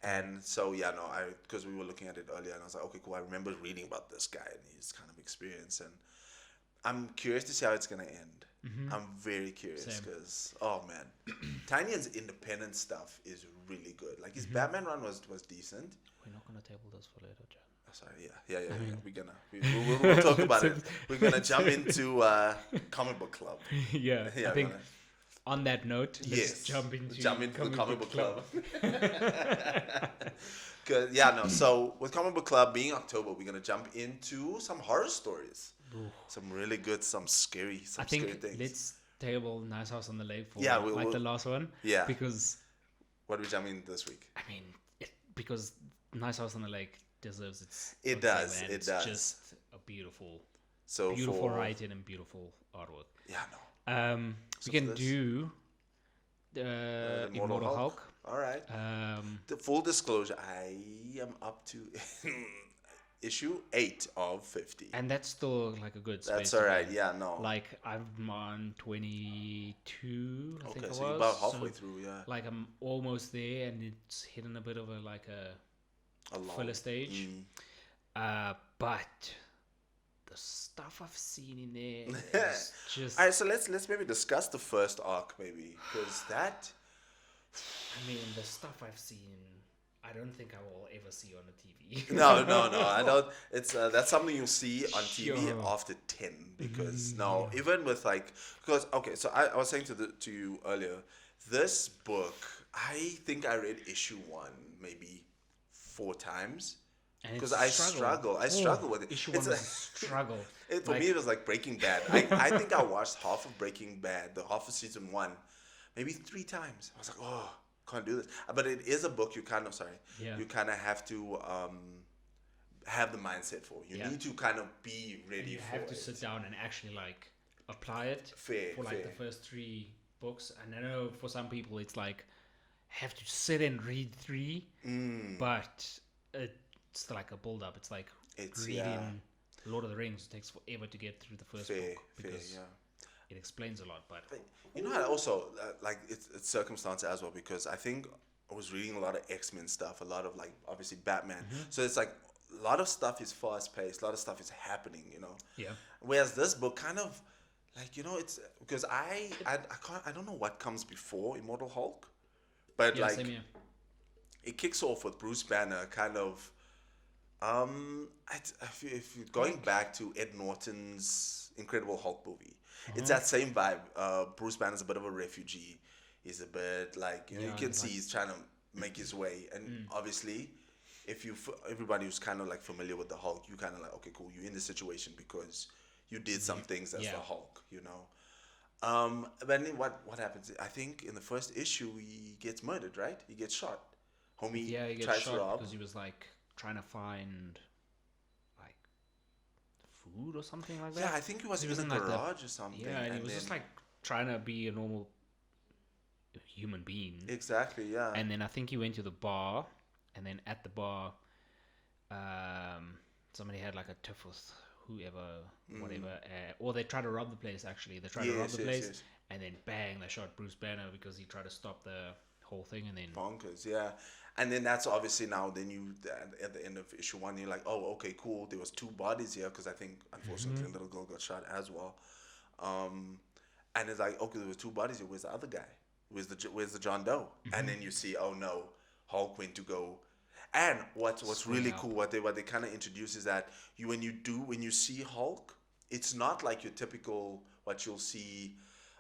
And so because we were looking at it earlier, and I was like, okay, cool. I remember reading about this guy and his kind of experience, and I'm curious to see how it's gonna end. I'm very curious because Tanyan's independent stuff is really good. Like his Batman run was decent. We're not gonna table this for later, John. Oh, sorry, yeah. We'll talk about it. We're gonna jump into comic book club. I think on that note, let's jump into the comic book club. So with comic book club being October, we're gonna jump into some horror stories. Ooh. Some really good, some scary things. Let's table Nice House on the Lake for the last one. Yeah. Because what are we jumping in this week? I mean, because Nice House on the Lake deserves its. It does. It's just a beautiful writing and beautiful artwork. Yeah, no. We can do the Immortal Hulk. All right. The full disclosure, I am up to issue 8 of 50. And that's still like a good space. That's all right. Yeah, no. Like I'm on 22, I think I was. You're about halfway through, yeah. Like I'm almost there, and it's hitting a bit of a filler stage. But the stuff I've seen in there is just... All right, so let's maybe discuss the first arc, maybe, because that... I mean, the stuff I've seen, I don't think I will ever see on a TV. No, I don't. It's that's something you'll see on TV after 10, because even with so I was saying to you earlier, this book, I think I read issue 1 maybe 4 times. Because I struggle with it. Issue 1 was a struggle. For me, it was like Breaking Bad. I think I watched half of Breaking Bad, the half of season 1, maybe 3 times. I was like, oh, can't do this. But it is a book you kind of have to have the mindset for. You need to kind of be ready for it. You have to sit down and actually apply it for the first 3 books. And I know for some people it's like have to sit and read 3, but it's like a build up. It's like reading Lord of the Rings. It takes forever to get through the first book because it explains a lot. But you know, I also it's circumstance as well, because I think I was reading a lot of X-Men stuff, a lot of obviously Batman. So it's like a lot of stuff is fast paced, a lot of stuff is happening, you know. Yeah. Whereas this book kind of it's because I don't know what comes before Immortal Hulk, but same here. It kicks off with Bruce Banner kind of. If you're going back to Ed Norton's Incredible Hulk movie, it's that same vibe. Bruce Banner's a bit of a refugee. He's a bit you can see he's trying to make his way, and obviously, everybody who's kind of familiar with the Hulk, you kind of okay, cool, you're in this situation because you did some things as the Hulk, you know. But then what happens? I think in the first issue he gets murdered, right? He gets shot. Homie he gets tries shot to rob because he was trying to find food or something like that. Yeah, I think he was in a garage or something. Yeah, and he was just trying to be a normal human being. Exactly, yeah. And then I think he went to the bar, and then at the bar, somebody had a tiff with whoever, whatever, or they tried to rob the place. Actually, they tried to rob the place, and then bang, they shot Bruce Banner because he tried to stop the whole thing, and then bonkers, yeah. And then that's obviously now. Then you at the end of issue 1, you're like, oh, okay, cool. There was 2 bodies here because I think unfortunately a little girl got shot as well. And it's like, okay, there was 2 bodies here. Where's the other guy? Where's the John Doe? And then you see, oh no, Hulk went to go. And what's really cool, what they kind of introduce is that when you see Hulk, it's not like your typical what you'll see.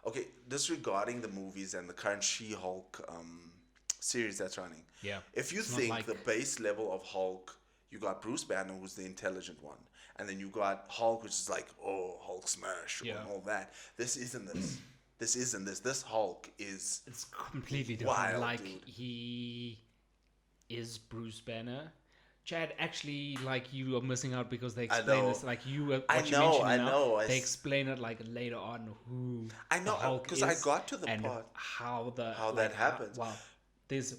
Okay, disregarding the movies and the current She-Hulk series that's running. Yeah. If you think the base level of Hulk, you got Bruce Banner, who's the intelligent one, and then you got Hulk, which is Hulk smash and all that. This isn't this. This isn't this. This Hulk is. It's completely different. Wild, dude. He is Bruce Banner. Chad, actually, you are missing out because they explain this. I know. They explain it later on who. I know because I got to the part how that happens. Wow, there's.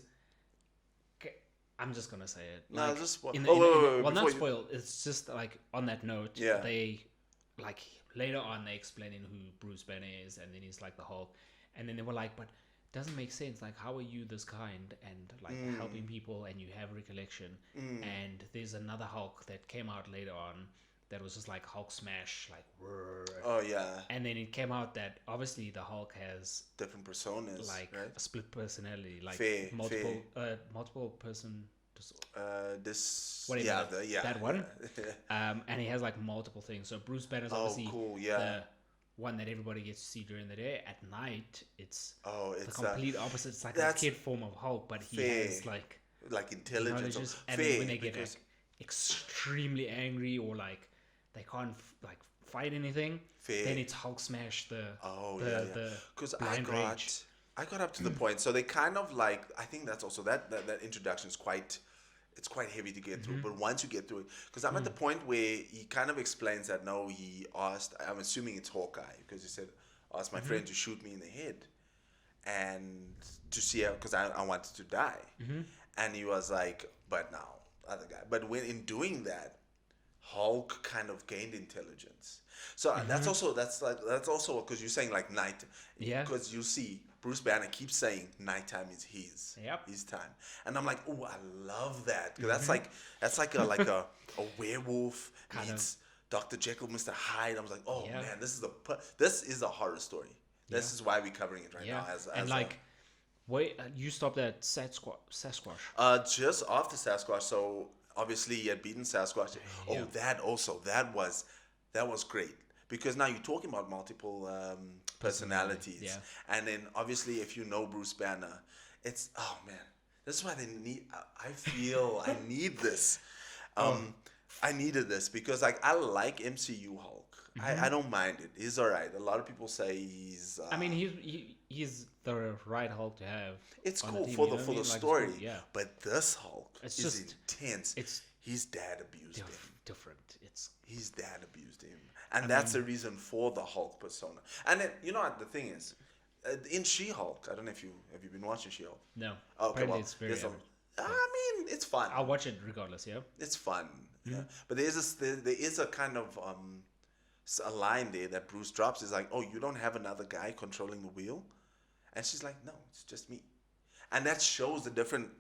Okay, I'm just gonna say it. No, just spoil. Well, not spoil. It's just on that note. Yeah. They later on they explaining who Bruce Banner is, and then he's the Hulk, and then they were but. Doesn't make sense. How are you this kind and helping people and you have recollection? And there's another Hulk that came out later on that was just Hulk smash, oh yeah. And then it came out that obviously the Hulk has different personas, right? a split personality, multiple person. That one. And he has multiple things. So Bruce Banner's obviously cool, the one that everybody gets to see during the day. At night, it's the it's complete opposite. It's like a that's kid form of Hulk, but he fair. has like Intelligence. knowledges. And Fair, then when they get because extremely angry or like they can't like fight anything, fair. then it's Hulk smash the Because blind rage. I got up to the point. So they kind of like, I think that's also that introduction is quite, it's quite heavy to get through. But once you get through it, because I'm at the point where he kind of explains that no, he asked, I'm assuming it's Hawkeye, because he said, asked my friend to shoot me in the head and to see how, because I wanted to die. And he was like, but now, other guy. But when in doing that, Hulk kind of gained intelligence. So that's also because you're saying like night. Yeah. Because you see Bruce Banner keeps saying nighttime is his time, and I'm like, oh, I love that, because that's like a werewolf meets Dr. Jekyll, Mr. Hyde. I was like, oh man, this is a horror story. This is why we're covering it right now. As like, wait, you stopped at Sasquatch. Just after Sasquatch, so obviously he had beaten Sasquatch. Oh, that was great, because now you're talking about multiple personalities, and then obviously if you know Bruce Banner, it's, oh man, this is why they need. I feel I need this. I needed this because like I like MCU Hulk. I don't mind it. He's all right. A lot of people say he's. I mean, he's the right Hulk to have. It's on cool the team, for you know the what I mean? story. Like, yeah. But this Hulk It's is just intense. it's his dad abused him. different. It's His dad abused him, and that's the reason for the Hulk persona. And then you know what the thing is, in She-Hulk. I don't know if you have you been watching She-Hulk. no. Okay, Apparently well, it's very. I mean, it's fun. I'll watch it regardless. Yeah. It's fun. Yeah. But there is a kind of a line there that Bruce drops. Is like, oh, you don't have another guy controlling the wheel, and she's like, no, it's just me, and that shows the different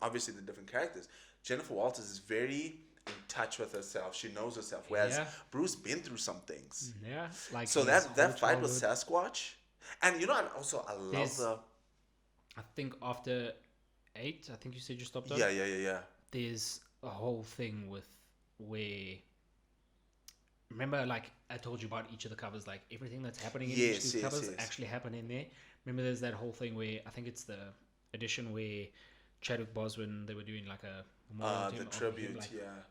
characters. Jennifer Walters is very in touch with herself. She knows herself, whereas Bruce been through some things. Yeah. Like So that fight with Sasquatch, and you know, I love the. I think after 8, I think you said you stopped. Yeah. There's a whole thing with where. Remember, like I told you about each of the covers, like everything that's happening in each of these covers actually happen in there. Remember, there's that whole thing where I think it's the edition where Chadwick Boseman, they were doing like a the tribute, him, like,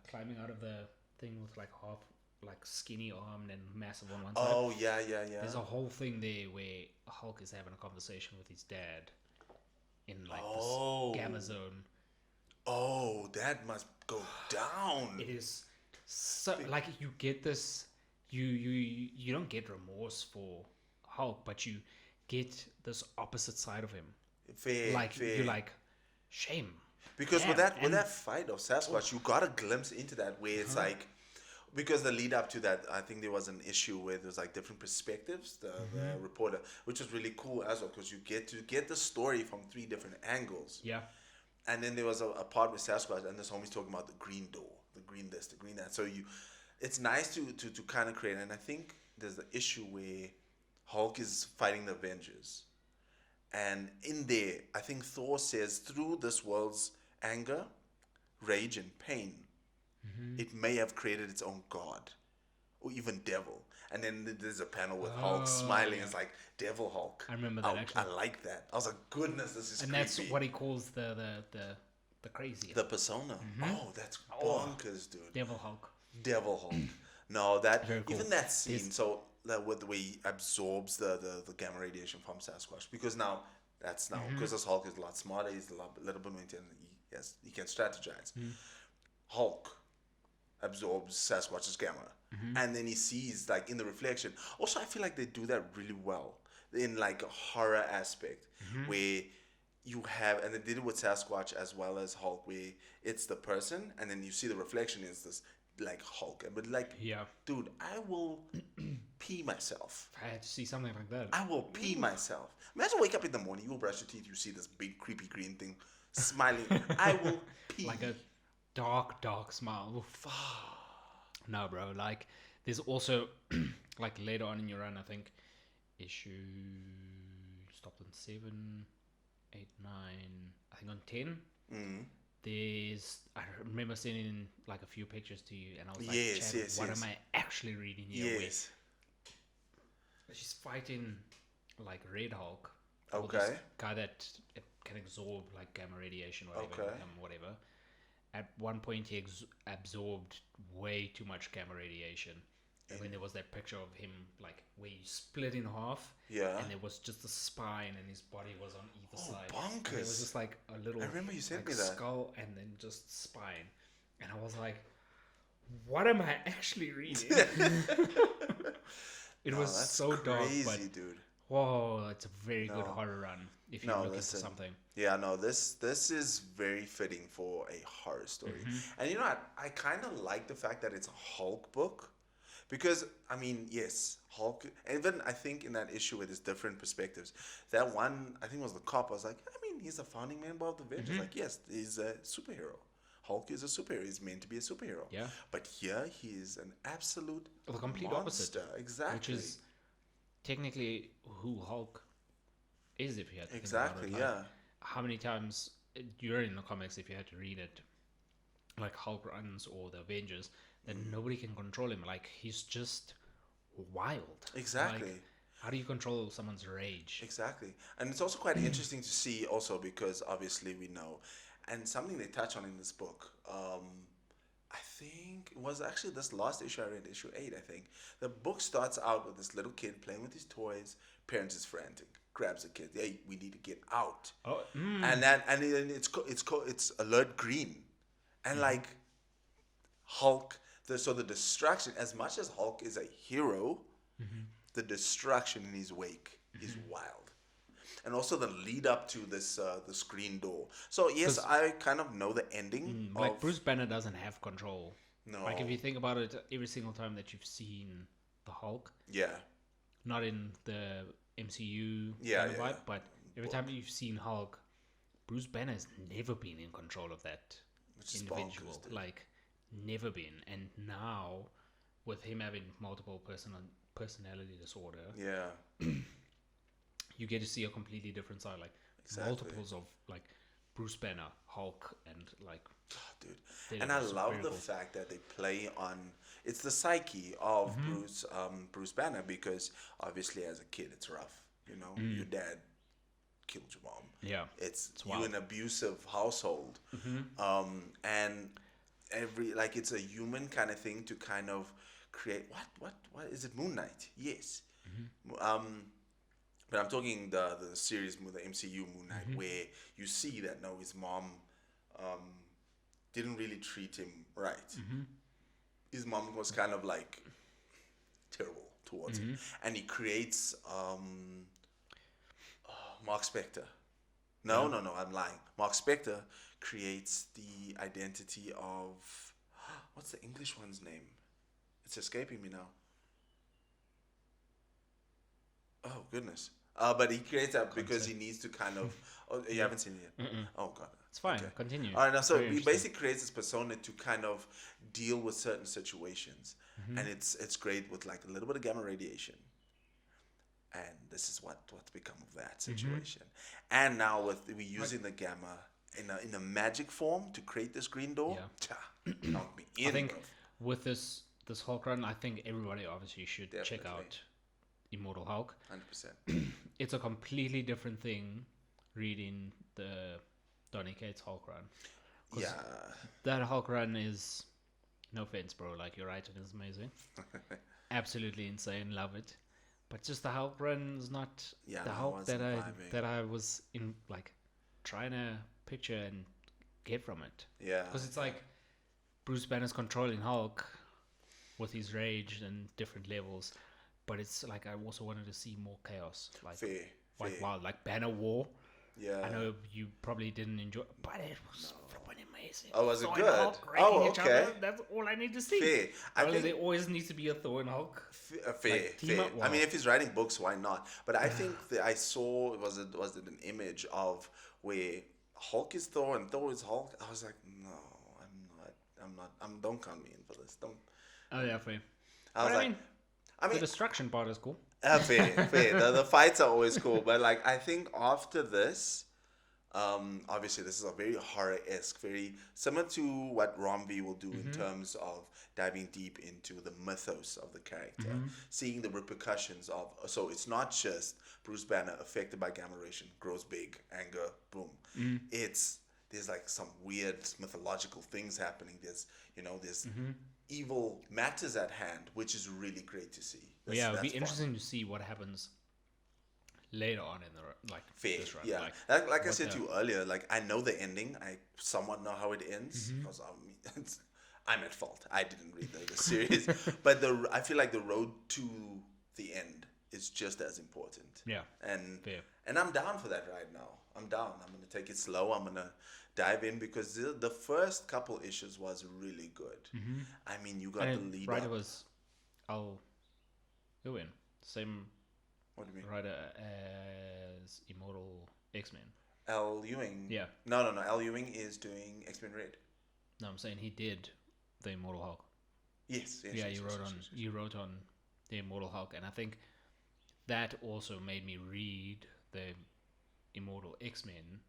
climbing out of the thing with like half like skinny armed and massive on one side. Oh yeah. There's a whole thing there where Hulk is having a conversation with his dad in like this gamma zone. Oh, that must go down. It is so like you get this. You don't get remorse for Hulk, but you get this opposite side of him. Fair. You're like shame. Because with that fight of Sasquatch, you got a glimpse into that where it's like, because the lead up to that, I think there was an issue where there was like different perspectives. The reporter, which was really cool as well, because you get the story from 3 different angles. Yeah. And then there was a part with Sasquatch, and this homie's talking about the green door, the green this, the green that. So it's nice to kind of create. And I think there's the issue where Hulk is fighting the Avengers. And in there, I think Thor says, through this world's anger, rage, and pain, it may have created its own god, or even devil. And then there's a panel with Hulk smiling. Yeah. It's like Devil Hulk. I remember that. Actually, I like that. I was like, goodness, this is. And creepy. That's what he calls the crazy. The persona. Oh, that's bonkers, dude. Devil Hulk. Devil Hulk. No, that Very cool. Even that scene. So that with the way he absorbs the gamma radiation from Sasquatch, because now because this Hulk is a lot smarter. He's a little bit more intelligent. He can strategize. Hulk absorbs Sasquatch's gamma, and then he sees like in the reflection. Also, I feel like they do that really well in like a horror aspect where you have, and they did it with Sasquatch as well as Hulk, where it's the person, and then you see the reflection is this like Hulk, but like, dude, I will pee myself. I had to see something like that. I will pee myself. Imagine wake up in the morning, you will brush your teeth, you see this big creepy green thing smiling. I will pee. Like a dark smile. No, bro. Like, there's also like later on in your run, I think issue stopped on 7, 8, 9. I think on 10. I remember sending like a few pictures to you, and I was like, what am I actually reading here? Yes. she's fighting like Red Hulk, or this Okay. guy that can absorb like gamma radiation, whatever, Okay. whatever. At one point, he absorbed way too much gamma radiation. And when there was that picture of him, like where he split in half, Yeah. and there was just a spine, and his body was on either side. And bonkers. there was just like a little, I remember you sent like, me that. skull, and then just spine. And I was like, "What am I actually reading?" It was that's so dark, crazy, but dude. whoa, it's a very good No. horror run if you're looking for something. Yeah, no, this is very fitting for a horror story. And you know what? I kind of like the fact that it's a Hulk book. Because, I mean, yes, Hulk, even I think in that issue where there's different perspectives, that one, I think it was the cop, I was like, I mean, he's a founding member of the Avengers. Like, yes, he's a superhero. Hulk is a superhero. He's meant to be a superhero. Yeah. But here, he is an absolute The complete monster. opposite. Exactly. Which is technically who Hulk is, if you had to think exactly, about it. Like, yeah. how many times during the comics, if you had to read it, like Hulk runs or the Avengers, that nobody can control him. Like, he's just wild. Exactly. Like, how do you control someone's rage? Exactly. And it's also quite interesting to see also because obviously we know, and something they touch on in this book, I think it was actually this last issue I read, issue 8, I think. The book starts out with this little kid playing with his toys, parents is frantic, grabs the kid, hey, we need to get out. Oh, And then it's alert green. And like Hulk, so the destruction, as much as Hulk is a hero, the destruction in his wake is wild. And also the lead up to this the screen door. So yes, I kind of know the ending. like Bruce Banner doesn't have control. No. Like, if you think about it, every single time that you've seen the Hulk, Yeah. not in the MCU Yeah, kind of yeah, vibe, yeah. but every time you've seen Hulk, Bruce Banner's never been in control of that Which is individual. bonkers, dude. Like, never been. And now, with him having multiple personality disorder, Yeah. you get to see a completely different side. Like, Exactly. multiples of, like, Bruce Banner, Hulk, and, like... Oh, dude. they're And I just love very the cool. fact that they play on it's the psyche of Bruce Banner, because obviously as a kid it's rough. You know, your dad killed your mom. Yeah. It's you wild. an abusive household. And every like it's a human kind of thing to kind of create what is it, Moon Knight? Yes. But I'm talking the series, the MCU Moon Knight, where you see that no, his mom didn't really treat him right. His mom was kind of like terrible towards him, and he creates Mark Spector. No, I'm lying. Mark Spector creates the identity of what's the English one's name? It's escaping me now. Oh goodness. But he creates that because he needs to kind of. Oh, you haven't seen it yet. Oh god. It's fine. Okay. Continue. All right. Now, so Very he interesting. basically creates this persona to kind of deal with certain situations, and it's great with like a little bit of gamma radiation. And this is what's become of that situation. And now we're using the gamma in a magic form to create this green door. Yeah. Knock me in. I think bro. with this Hulk run, I think everybody obviously should check Definitely. out Immortal Hulk. 100%. It's a completely different thing reading the Donny Cates Hulk run. 'Cause Yeah. that Hulk run is, no offense, bro, like, your writing is amazing. Absolutely insane, love it. But just the Hulk run is not Yeah, the I Hulk wasn't vibing. that I was in, like, trying to picture and get from it. Yeah. Because it's like Bruce Banner's controlling Hulk with his rage and different levels, but it's like I also wanted to see more chaos, like Fair. wild, like Banner War. Yeah. I know you probably didn't enjoy, but it was flipping amazing. Oh, was it Thor good? and Hulk Oh, wrecking each okay. other, that's all I need to see. Fair. I Only think there always needs to be a Thor and Hulk. fair. team Fair. up I well. mean, if he's writing books, why not? But I think that I saw was it an image of where Hulk is Thor and Thor is Hulk. I was like, no, I'm not. Don't count me in for this. Don't. Oh yeah, fair. I was But like, the destruction part is cool. fair. The fights are always cool, but like I think after this, Obviously, this is a very horror-esque, very similar to what Romvi will do in terms of diving deep into the mythos of the character, seeing the repercussions of. So it's not just Bruce Banner affected by gamma radiation, grows big, anger, boom. It's there's like some weird mythological things happening. There's evil matters at hand, which is really great to see. Yeah, it would be That's interesting to see what happens later on in the fair. this run. Yeah, like I said to you earlier, like I know the ending. I somewhat know how it ends because I'm at fault. I didn't read the series, but I feel like the road to the end is just as important. Yeah, and fair. and I'm down for that right now. I'm down. I'm gonna take it slow. I'm gonna dive in because the first couple issues was really good. I mean, you got the lead. Writer up. was Ewing, same What do you mean? writer as Immortal X-Men. L. Ewing. Yeah. No. L. Ewing is doing X-Men Red. No, I'm saying he did the Immortal Hulk. Yes. Yeah, he wrote on the Immortal Hulk, and I think that also made me read the Immortal X-Men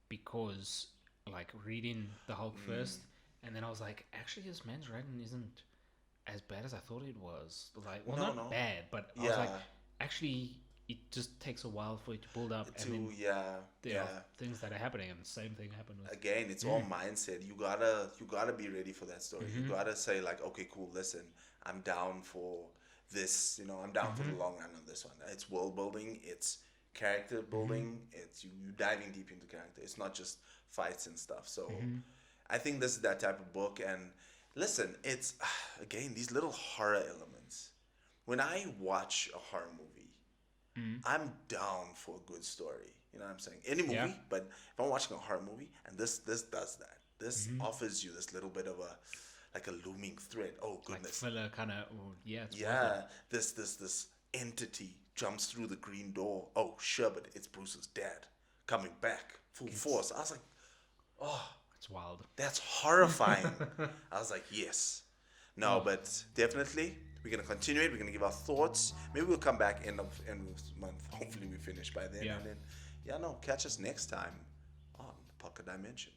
because like reading the Hulk first, and then I was like, actually, this man's writing isn't as bad as I thought it was. Like, well, not bad, but I was like, actually, it just takes a while for it to build up. To and then yeah. are things that are happening, and the same thing happened with. Again, it's all mindset. You gotta be ready for that story. You gotta say like, okay, cool. Listen, I'm down for this. I'm down for the long run on this one. It's world building. It's character building. It's you diving deep into character. It's not just fights and stuff. So, I think this is that type of book. And listen, it's again these little horror elements. When I watch a horror movie, I'm down for a good story. You know what I'm saying? Any movie, but if I'm watching a horror movie and this does that, this offers you this little bit of a looming threat. Oh goodness, like filler kind of. This entity jumps through the green door. Oh sure, but it's Bruce's dad coming back full force. I was like, oh, it's wild. That's horrifying. I was like, yes. No, but definitely we're gonna continue it. We're gonna give our thoughts. Maybe we'll come back end of month. Hopefully we finish by then. Yeah. And then catch us next time on Pocket Dimension.